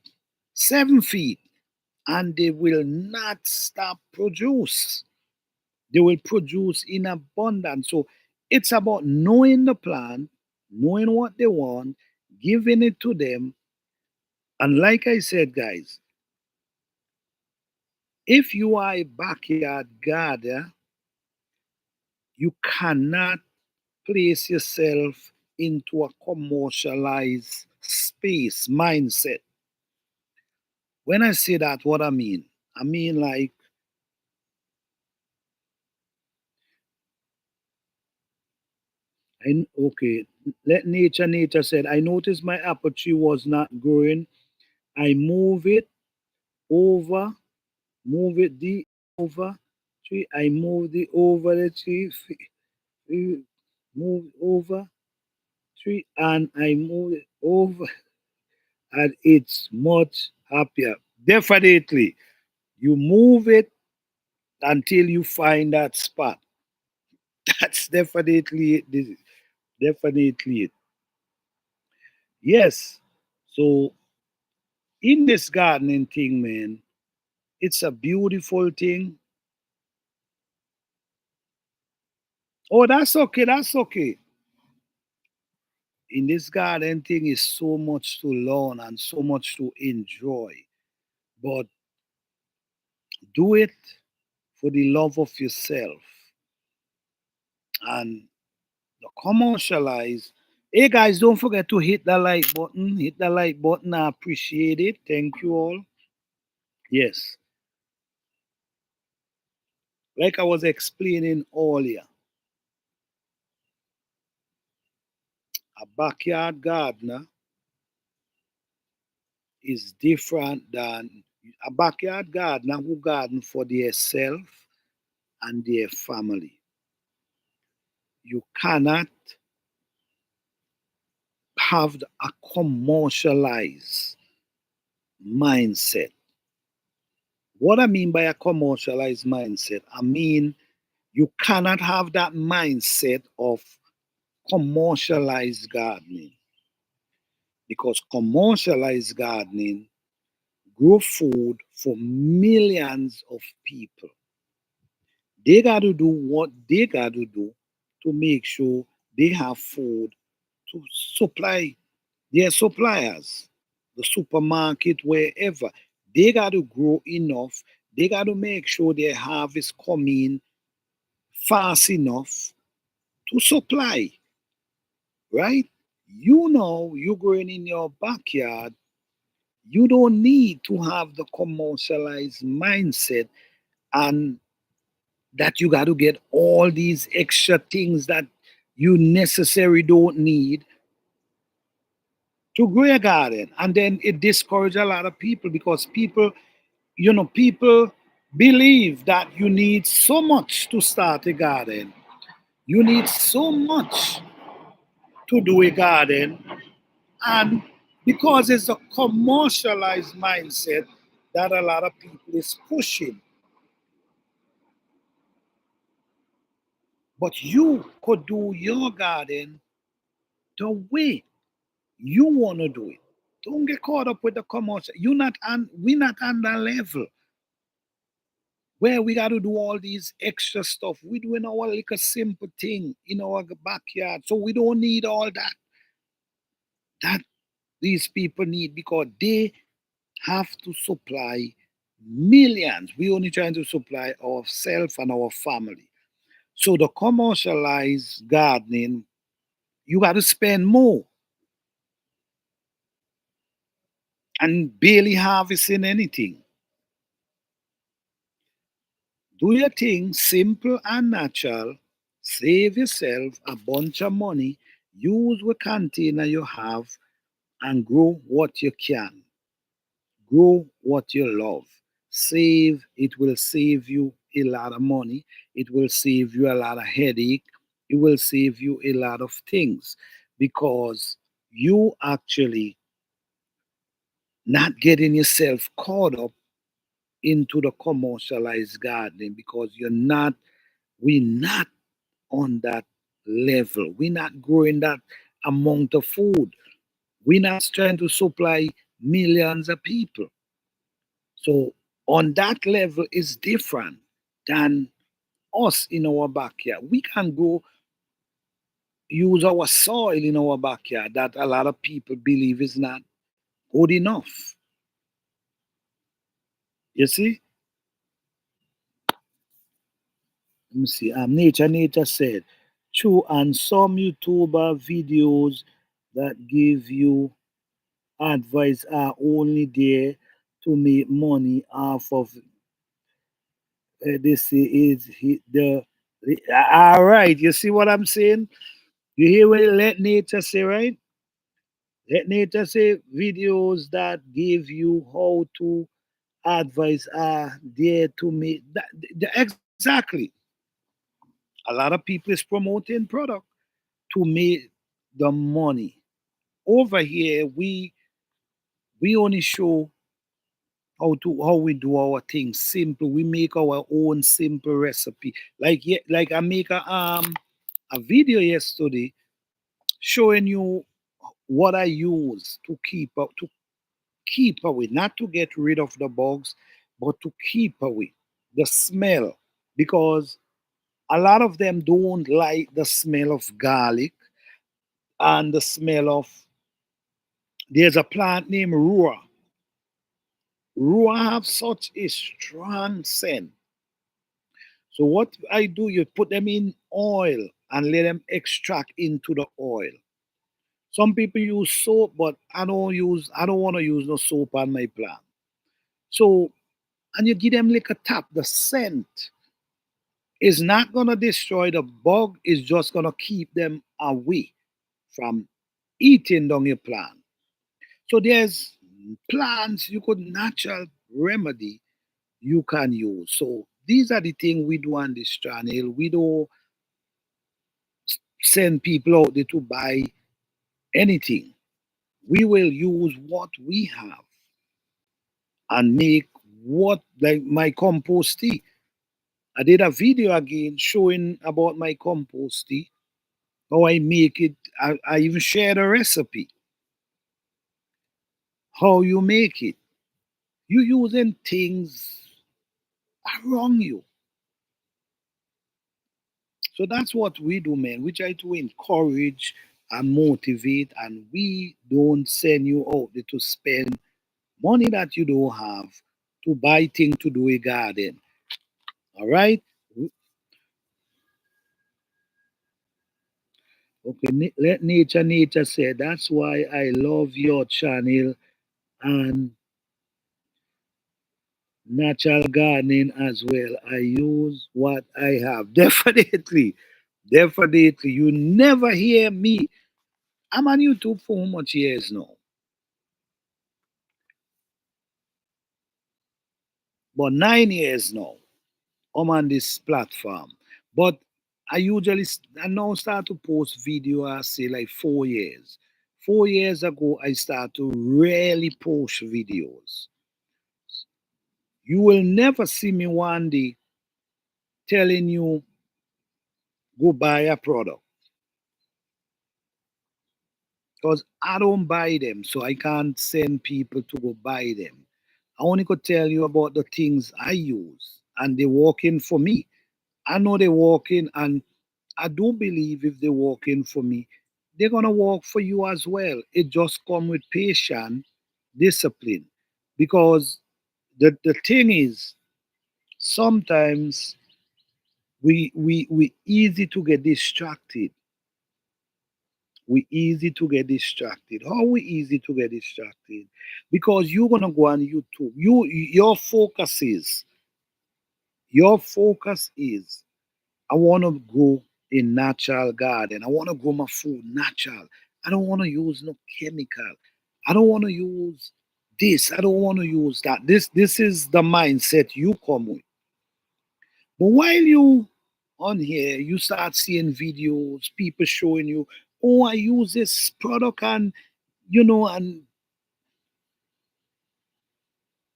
7 feet, and they will not stop produce. They will produce in abundance. So it's about knowing the plant, knowing what they want, giving it to them. And like I said, guys, if you are a backyard gardener, you cannot place yourself into a commercialized space mindset. When I say that, what I mean like, okay, let nature said, I noticed my apple tree was not growing. I over, move it the over tree. I move the over the tree, move over tree, and I move it over, and it's much happier. Definitely, you move it until you find that spot. That's definitely it. This is definitely it. Yes. So in this gardening thing, man, it's a beautiful thing. Oh, that's okay. That's okay. In this garden thing is so much to learn and so much to enjoy. But do it for the love of yourself and the commercialize. Hey guys, don't forget to hit the like button. Hit the like button. I appreciate it. Thank you all. Yes. Like I was explaining earlier, a backyard gardener is different than a backyard gardener who garden for their self and their family. You cannot have a commercialized mindset. What I mean by a commercialized mindset, I mean you cannot have that mindset of commercialized gardening because commercialized gardening grow food for millions of people. They got to do what they got to do to make sure they have food to supply their suppliers, the supermarket, wherever. They got to grow enough. They got to make sure their harvest come in fast enough to supply, right? You know, you're growing in your backyard. You don't need to have the commercialized mindset and that you got to get all these extra things that you necessarily don't need to grow a garden. And then it discourages a lot of people because people believe that you need so much to start a garden. You need so much to do a garden. And because it's a commercialized mindset that a lot of people is pushing. But you could do your garden the way you want to do it. Don't get caught up with the commercial. We're not on that level where we got to do all these extra stuff. We're doing our little simple thing in our backyard. So we don't need all that these people need because they have to supply millions. We only trying to supply ourselves and our family. So the commercialized gardening, you got to spend more and barely harvesting anything. Do your thing simple and natural. Save yourself a bunch of money. Use what container you have and grow what you can. Grow what you love. Save, it will save you a lot of money. It will save you a lot of headache. It will save you a lot of things because you actually not getting yourself caught up into the commercialized gardening because you're not we not on that level. We're not growing that amount of food. We're not trying to supply millions of people. So on that level is different than us in our backyard. We can go use our soil in our backyard that a lot of people believe is not good enough. You see? Let me see. Nature said, true, and some YouTuber videos that give you advice are only there to make money off of this is all right. You see what I'm saying? You hear what let nature say, right? Let nature say videos that give you how to advise are there to make that, exactly. A lot of people is promoting product to make the money. Over here, we only show how we do our things simple. We make our own simple recipe. Like I make a video yesterday showing you what I use to keep away, not to get rid of the bugs, but to keep away the smell, because a lot of them don't like the smell of garlic and the smell of, there's a plant named rua. Rua have such a strong scent. So what I do, you put them in oil and let them extract into the oil. Some people use soap, but I don't want to use no soap on my plant. So, and you give them like a tap, the scent is not gonna destroy the bug, it's just gonna keep them away from eating down your plant. So there's plants you could natural remedy you can use. So these are the things we do on this channel. We don't send people out there to buy anything. We will use what we have and make what, like my compost tea. I did a video again showing about my compost tea, how I make it. I even shared a recipe, how you make it. You using things around you. So that's what we do, man. We try to encourage and motivate, and we don't send you out there to spend money that you don't have to buy things to do a garden. All right? Okay, let nature say that's why I love your channel and natural gardening as well. I use what I have. Definitely. Definitely. You never hear me. I'm on YouTube for how much years now? But 9 years now. I'm on this platform. But I now start to post video, I say like 4 years. 4 years ago, I start to really post videos. You will never see me one day telling you go buy a product because I don't buy them, so I can't send people to go buy them. I only could tell you about the things I use, and they're working for me. I know they're working, and I do believe if they're working for me, they're gonna work for you as well. It just come with patience, discipline, because the thing is, sometimes we easy to get distracted. We easy to get distracted. How we easy to get distracted? Because you're gonna go on YouTube. Your focus is I want to grow a natural garden. I want to grow my food natural. I don't want to use no chemical. I don't want to use this. I don't want to use that. This is the mindset you come with. But while you on here, you start seeing videos, people showing you, oh, I use this product, and and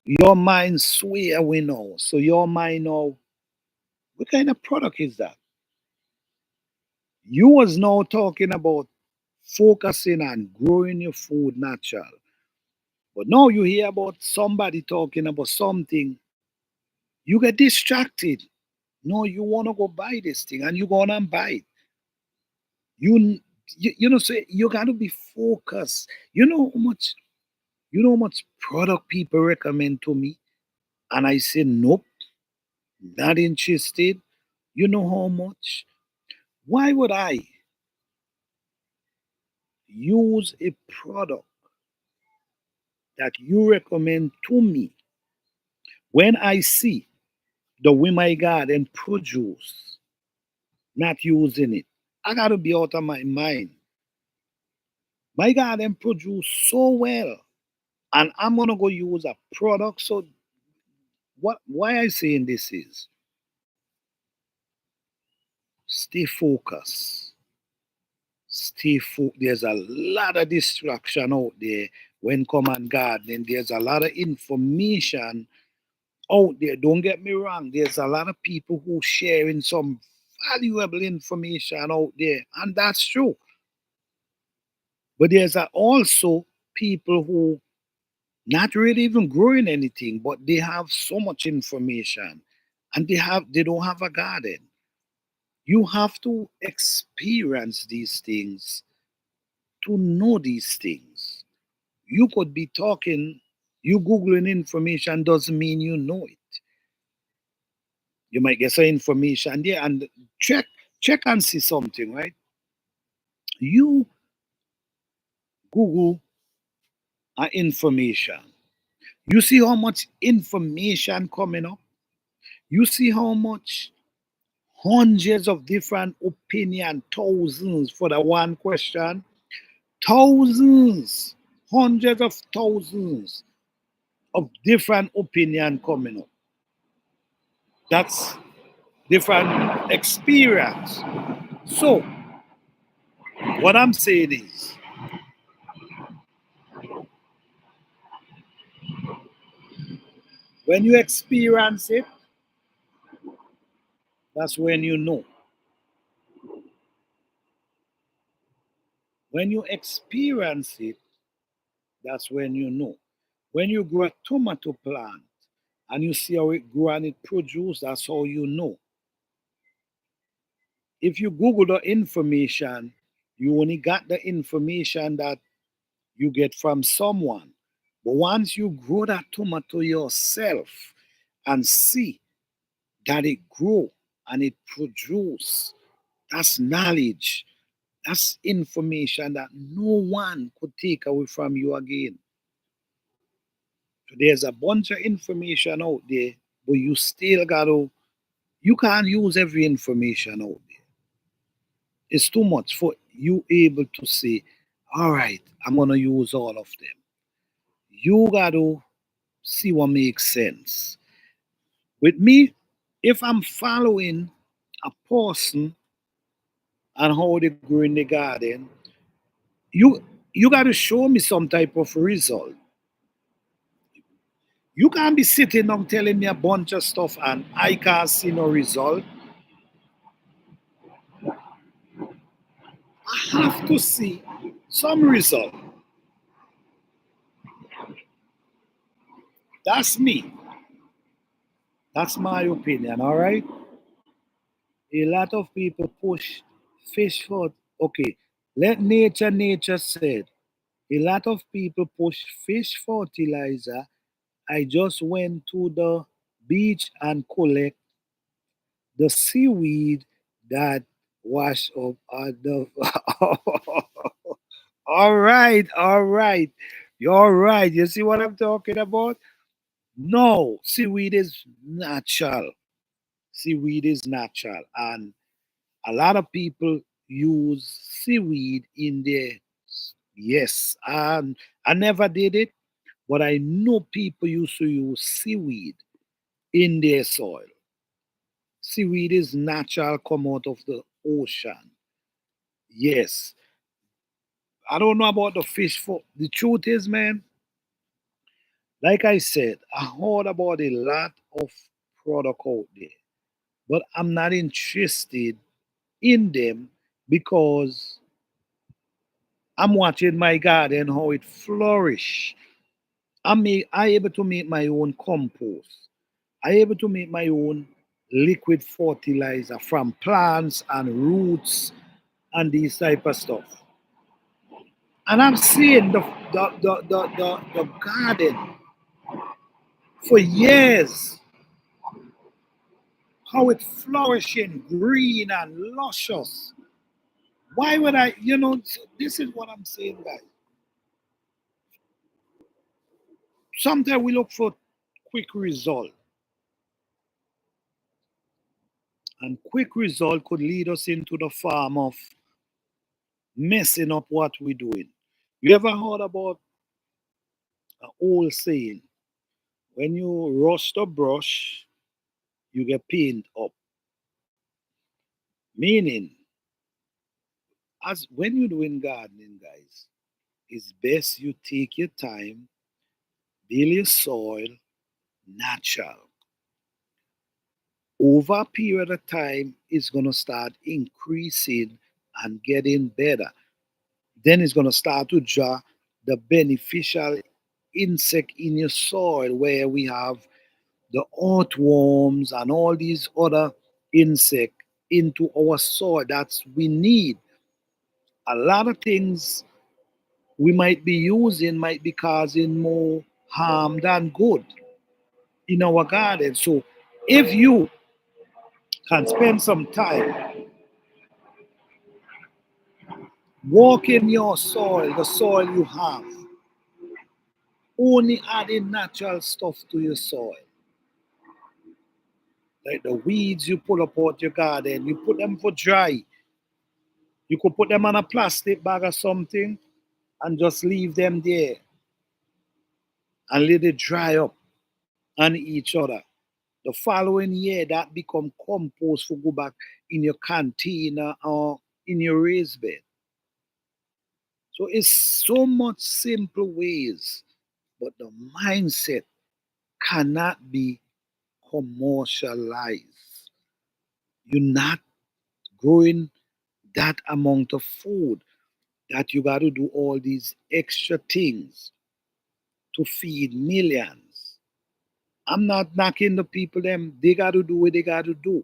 your mind sway away now. So your mind now What kind of product is that? You was now talking about focusing on growing your food natural. But now you hear about somebody talking about something, you get distracted. No, you want to go buy this thing and you go on and buy it. You know, say you got to be focused. You know how much product people recommend to me, and I say nope, not interested. You know how much? Why would I use a product that you recommend to me when I see the way my garden produce, not using it? I got to be out of my mind. My garden produce so well, and I'm gonna go use a product. So what? Why I saying this is stay focused. There's a lot of distraction out there when come on gardening. There's a lot of information out there. Don't get me wrong. There's a lot of people who sharing some valuable information out there, and that's true. But also people who not really even growing anything, but they have so much information, and they don't have a garden. You have to experience these things to know these things. You could be talking, you Googling information doesn't mean you know it. You might get some information there and check and see something, right? You Google information. You see how much information coming up. You see how much hundreds of different opinion, thousands for the one question, thousands, hundreds of thousands of different opinion coming up. That's different experience. So what I'm saying is, when you experience it, that's when you know. When you experience it, that's when you know. When you grow a tomato plant and you see how it grow and it produce, that's how you know. If you Google the information, you only got the information that you get from someone. But once you grow that tomato yourself and see that it grow and it produce, that's knowledge. That's information that no one could take away from you again. So there's a bunch of information out there, but you still gotta, you can't use every information out there. It's too much for you able to say, all right, I'm gonna use all of them. You gotta see what makes sense. With me, if I'm following a person and how they grow in the garden, you you gotta show me some type of result. You can't be sitting down telling me a bunch of stuff and I can't see no result. I have to see some result. That's me. That's my opinion, all right? A lot of people push fish for, okay, let nature said. A lot of people push fish fertilizer. I just went to the beach and collect the seaweed that wash up the. All right, all right. You're right. You see what I'm talking about? No, seaweed is natural. Seaweed is natural. And a lot of people use seaweed in their, yes. And I never did it, but I know people used to use seaweed in their soil. Seaweed is natural, come out of the ocean. Yes. I don't know about the fish for the truth is, man, like I said, I heard about a lot of product out there. but I'm not interested in them because I'm watching my garden how it flourish. I able to make my own compost. I able to make my own liquid fertilizer from plants and roots and these type of stuff. And I'm seeing the garden for years, how it's flourishing, green and luscious. Why would I, this is what I'm saying, guys. Sometimes we look for quick result, and quick result could lead us into the farm of messing up what we're doing. You ever heard about an old saying? When you rush the brush, you get paint up. Meaning, as when you're doing gardening, guys, it's best you take your time, build your soil natural. Over a period of time, it's gonna start increasing and getting better. Then it's gonna start to draw the beneficial insect in your soil where we have the earthworms and all these other insect into our soil that we need. A lot of things we might be using might be causing more harm than good in our garden. So if you can spend some time walking your soil, the soil you have, only adding natural stuff to your soil, like the weeds you pull up out your garden, you put them for dry. You could put them on a plastic bag or something and just leave them there and let it dry up on each other. The following year, that become compost for go back in your container or in your raised bed. So it's so much simple ways, but the mindset cannot be commercialized. You're not growing that amount of food that you got to do all these extra things to feed millions. I'm not knocking the people them. They got to do what they got to do.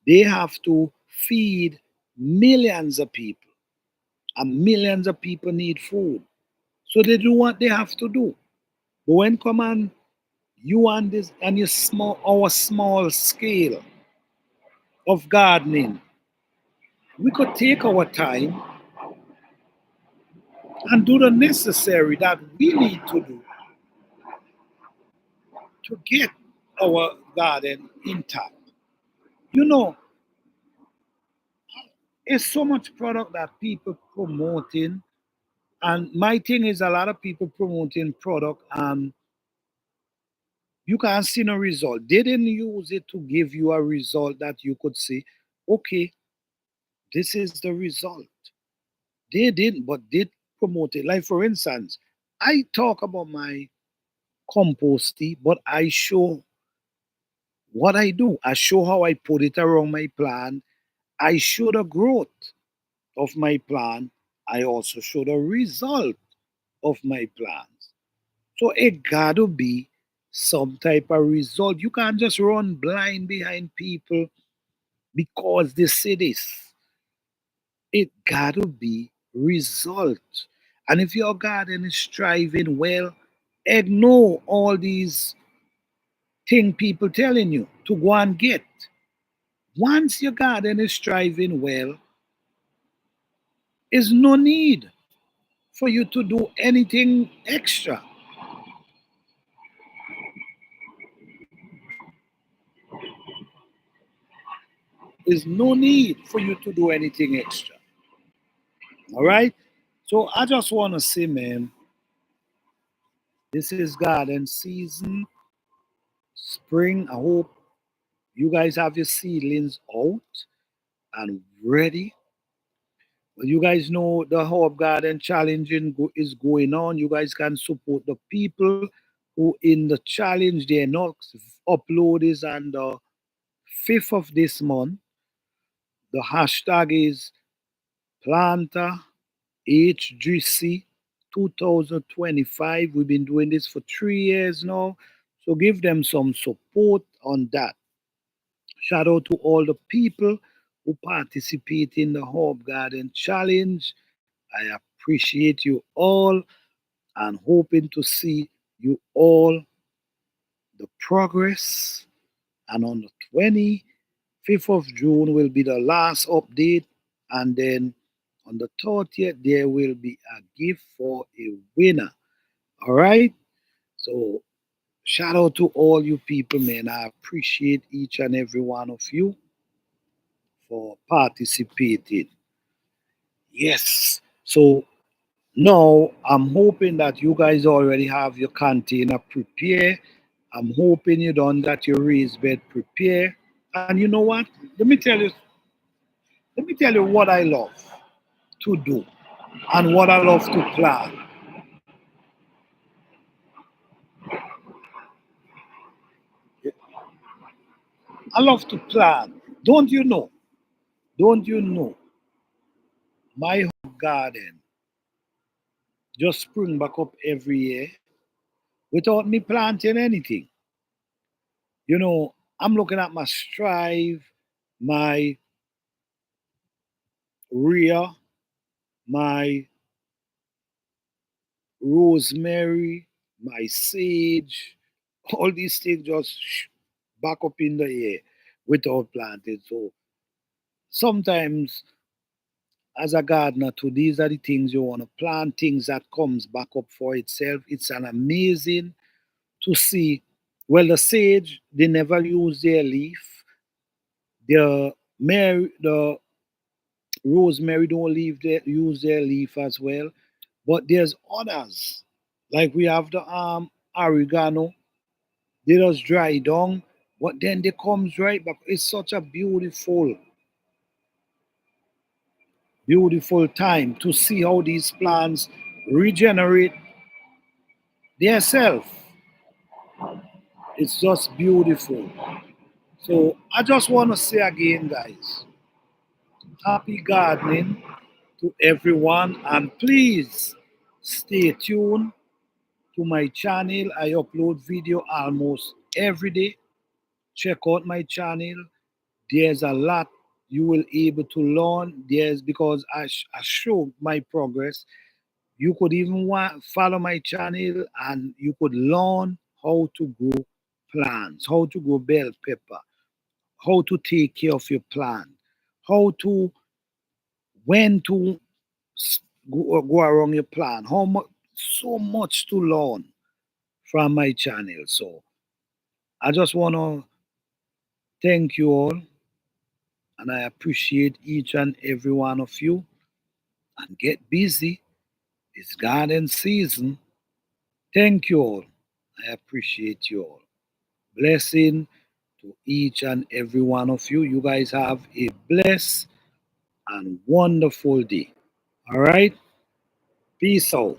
They have to feed millions of people, and millions of people need food. So they do what they have to do. But when come on, you on this and your small our small scale of gardening, we could take our time and do the necessary that we need to do to get our garden intact. You know, it's so much product that people promoting, and my thing is a lot of people promoting product and you can't see no result. They didn't use it to give you a result that you could say, okay, this is the result. They didn't, but did promote it. Like for instance, I talk about my compost tea, but I show what I do. I show how I put it around my plant. I show the growth of my plant. I also show the result of my plants. So it gotta be some type of result. You can't just run blind behind people because they say this. It gotta be result. And if your garden is thriving well, ignore all these thing people telling you to go and get. Once your garden is thriving well, is no need for you to do anything extra. There's no need for you to do anything extra. All right. So I just want to say, man, this is garden season, spring. I hope you guys have your seedlings out and ready. Well, you guys know the Herb Garden Challenge is going on. You guys can support the people who in the challenge. Their not upload is on the 5th of this month. The hashtag is Planta HGC 2025. We've been doing this for 3 years now. So give them some support on that. Shout out to all the people who participate in the Herb Garden Challenge. I appreciate you all and hoping to see you all the progress. And on the 25th of June will be the last update. And then on the 30th, there will be a gift for a winner. All right. So shout out to all you people, man. I appreciate each and every one of you for participating. Yes. So now I'm hoping that you guys already have your container prepared. I'm hoping you done got your raised bed prepared. And you know what? Let me tell you, let me tell you what I love to do and what I love to plan. I love to plan. Don't you know? Don't you know? My garden just spring back up every year without me planting anything. You know, I'm looking at my strive, my rhea, my rosemary, my sage, all these things just back up in the air without planting. So sometimes as a gardener too, these are the things you want to plant, things that comes back up for itself. It's an amazing to see. Well, the sage, they never use their leaf. The rosemary don't use their leaf as well. But there's others. Like we have the oregano, they just dry down, but then they comes right back. It's such a beautiful, beautiful time to see how these plants regenerate themselves. It's just beautiful. So I just want to say again, guys, happy gardening to everyone, and please stay tuned to my channel. I upload video almost every day. Check out my channel. There's a lot you will able to learn. There's because I show my progress. You could even follow my channel and you could learn how to grow plants, how to grow bell pepper, how to take care of your plant, how to when to go around your plant, how much so much to learn from my channel. So I just want to thank you all and I appreciate each and every one of you and get busy. It's garden season. Thank you all. I appreciate you all. Blessing to each and every one of you. You guys have a blessed and wonderful day. All right? Peace out.